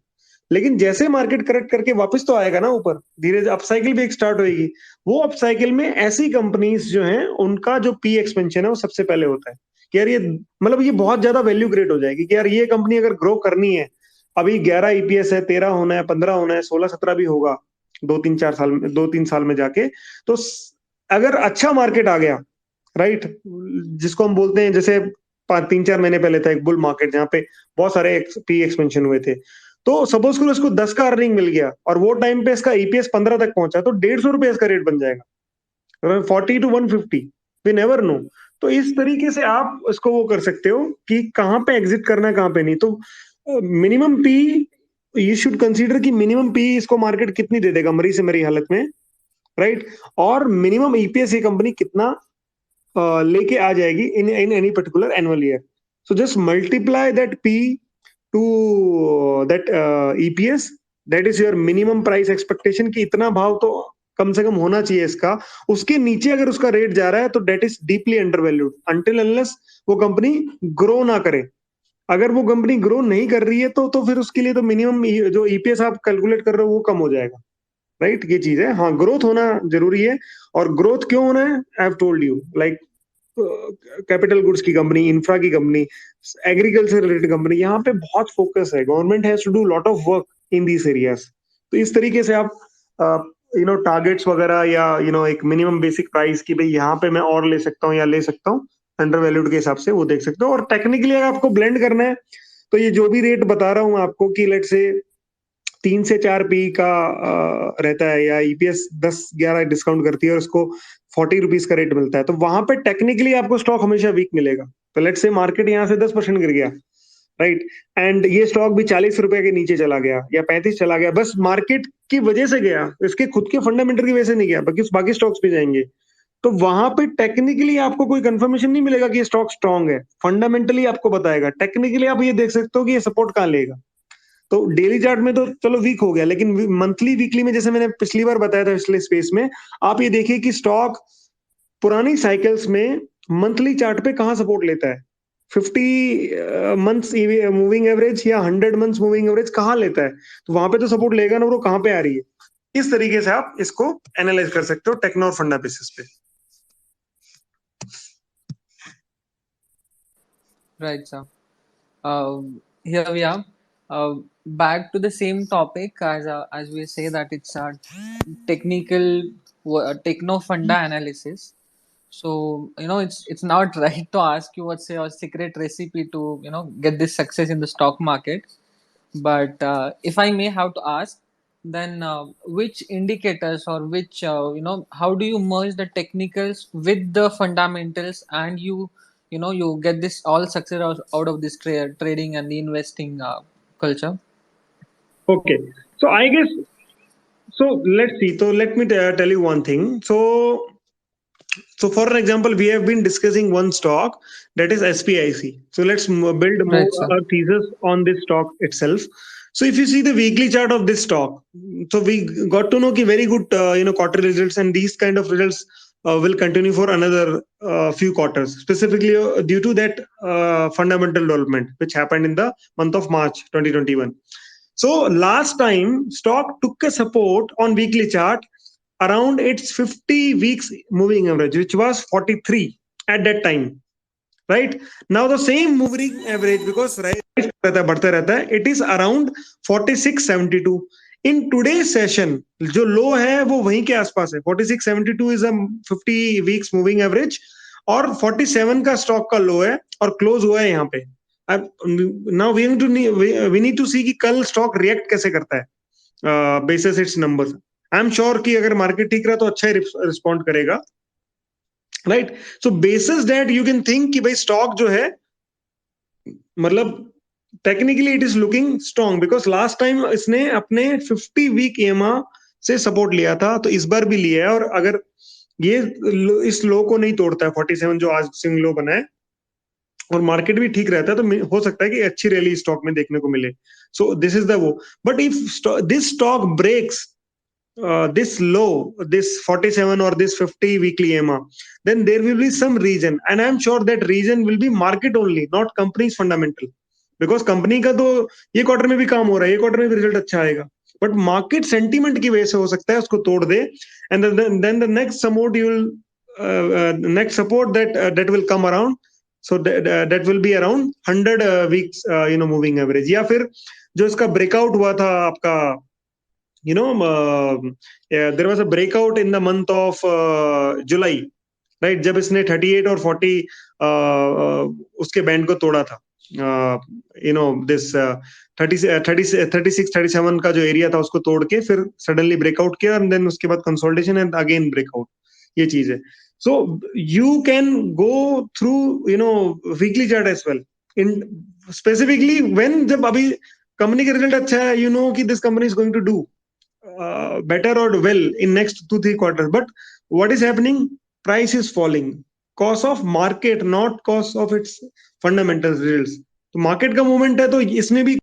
लेकिन जैसे मार्केट करेक्ट करके वापस तो आएगा ना ऊपर, धीरे अपसाइकिल भी एक स्टार्ट होगी. वो अपसाइकिल में ऐसी कंपनीज जो हैं उनका जो पी एक्सपेंशन है वो सबसे पहले होता है कि यार ये मतलब ये बहुत ज्यादा वैल्यू क्रिएट हो जाएगी कि यार ये कंपनी अगर ग्रो करनी है, अभी 11 ईपीएस है, 13 होना है, 15 होना है, 16-17 भी होगा 2-3 साल में जाके. तो अगर अच्छा मार्केट आ गया, राइट, जिसको हम बोलते हैं, जैसे 3-4 महीने पहले था एक बुल मार्केट जहां पे बहुत सारे पी एक्सपेंशन हुए थे, तो सपोज करो इसको 10 का अर्निंग मिल गया और वो टाइम पे इसका ईपीएस 15 तक पहुंचा, तो 150 रुपए इसका रेट बन जाएगा, 40 to 150, वी नेवर नो. तो इस तरीके से आप इसको वो कर सकते हो कि कहां पे एग्जिट करना है, कहां पे नहीं. तो minimum P U should consider कि मिनिमम पी इसको मार्केट कितनी दे देगा मरी से मरी हालत में, राइट? और मिनिमम ईपीएस ये कंपनी कितना लेके आ जाएगी in any particular annual year. So just multiply that P to that EPS, that is your minimum price expectation, कि इतना भाव तो कम से कम होना चाहिए इसका. उसके नीचे अगर उसका रेट जा रहा है तो that is deeply undervalued until unless वो कंपनी ग्रो ना करे. अगर वो कंपनी ग्रो नहीं कर रही है तो फिर उसके लिए तो मिनिमम जो ईपीएस आप कैलकुलेट कर रहे हो वो कम हो जाएगा, राइट? ये चीज है. हाँ, ग्रोथ होना जरूरी है. और ग्रोथ क्यों होना है? I have told you, like capital goods की कंपनी, इंफ्रा की कंपनी, एग्रीकल्चर रिलेटेड कंपनी, यहाँ पे बहुत फोकस है. Government has to do lot of work in these areas. तो इस तरीके से आप टारगेट्स वगैरह या एक मिनिमम बेसिक प्राइस की भाई यहाँ पे मैं और ले सकता हूँ या ले सकता हूँ अंडर वैल्यूड के हिसाब से, वो देख सकते हो. और टेक्निकली अगर आपको ब्लेंड करना है तो ये जो भी रेट बता रहा हूँ आपको कि लेट से 3 से 4 पी का रहता है या ईपीएस 10-11 डिस्काउंट करती है और उसको 40 रुपीज का रेट मिलता है, तो वहां पे टेक्निकली आपको स्टॉक हमेशा वीक मिलेगा. तो लेट से मार्केट यहाँ से 10% गिर गया, राइट, एंड ये स्टॉक भी 40 रुपए के नीचे चला गया या 35 चला गया, बस मार्केट की वजह से गया, इसके खुद के फंडामेंटल की वजह से नहीं गया, बाकी स्टॉक्स भी जाएंगे. तो वहां पे टेक्निकली आपको कोई कंफर्मेशन नहीं मिलेगा कि ये स्टॉक स्ट्रांग है. फंडामेंटली आपको बताएगा. टेक्निकली आप ये देख सकते हो कि ये सपोर्ट कहाँ लेगा. तो डेली चार्ट में तो चलो वीक हो गया, लेकिन मंथली वीकली में, जैसे मैंने पिछली बार बताया था पिछले स्पेस में, आप ये देखिए कि स्टॉक पुरानी साइकिल्स में मंथली चार्ट पे कहां सपोर्ट लेता है. 50 मंथ्स मूविंग एवरेज या 100 मंथ्स मूविंग एवरेज कहां लेता है. तो वहां पे तो सपोर्ट लेगा ना, वो कहां पे आ रही है. इस तरीके से आप इसको एनालाइज कर सकते हो टेक्नो और फंडा बेसिस पे. Right, sir. Here we are. Back to the same topic, as we say that it's a technical techno funda analysis. So it's not right to ask you what's your secret recipe to get this success in the stock market. But if I may have to ask, then which indicators or which how do you merge the technicals with the fundamentals, and you get this all success out of this trading and the investing culture? Okay, so I guess, so let's see. So let me tell you one thing. So for an example, we have been discussing one stock, that is SPIC. So let's build more Right, sir. thesis on this stock itself. So if you see the weekly chart of this stock, so we got to know ki very good quarterly results, and these kind of results will continue for another few quarters, specifically due to that fundamental development which happened in the month of March 2021. So last time stock took a support on weekly chart around its 50 weeks moving average, which was 43 at that time, right? Now the same moving average, because rise बढ़ते रहता है, it is around 46.72. in today's session जो लो है वो वहीं के आसपास है. 46.72 is a 50 weeks moving average, और 47 का स्टॉक का लो है और क्लोज हुआ है यहाँ पे. नाउ वी नीड टू सी कि कल स्टॉक रिएक्ट कैसे करता है basis it's numbers. I am sure कि अगर मार्केट ठीक रहा तो अच्छा ही रिस्पॉन्ड करेगा, right? So basis that you can think कि भाई स्टॉक जो है, मतलब technically it is looking strong, because last time इसने अपने 50 वीक EMA से सपोर्ट लिया था, तो इस बार भी लिया है. और अगर ये इस लो को नहीं तोड़ता है 47 जो आज स्विंग लो बना है, और मार्केट भी ठीक रहता है, तो हो सकता है कि अच्छी रैली स्टॉक में देखने को मिले. सो दिस इज द वो. But if this stock breaks this low, this 47 or this 50 weekly EMA, then there will be some reason, and I'm sure that reason will be market only, not company's fundamental, because company का तो ये quarter में भी काम हो रहा है, ये क्वार्टर में भी रिजल्ट अच्छा आएगा, बट मार्केट सेंटीमेंट की वजह से हो सकता है उसको तोड़ दे. And then the next support you will next support that will come around, so that will be around 100 weeks moving average, या फिर जो इसका ब्रेकआउट हुआ था आपका, there was a breakout in the month of July, right? जब इसने 38 और 40 उसके बैंड को तोड़ा था, this 36 37 का जो एरिया था उसको तोड़ के फिर सडनली ब्रेकआउट किया, एंड देन उसके बाद कंसोलिडेशन एंड अगेन ब्रेकआउट. ये चीज है. So you can go through weekly chart as well, in specifically when, जब अभी कंपनी का रिजल्ट अच्छा है, यू नो कि this company is going to do better or well in next 2-3 quarters. But what is happening? Price is falling cause of market, not cause of its fundamental results. तो market का movement है, तो इसमें भी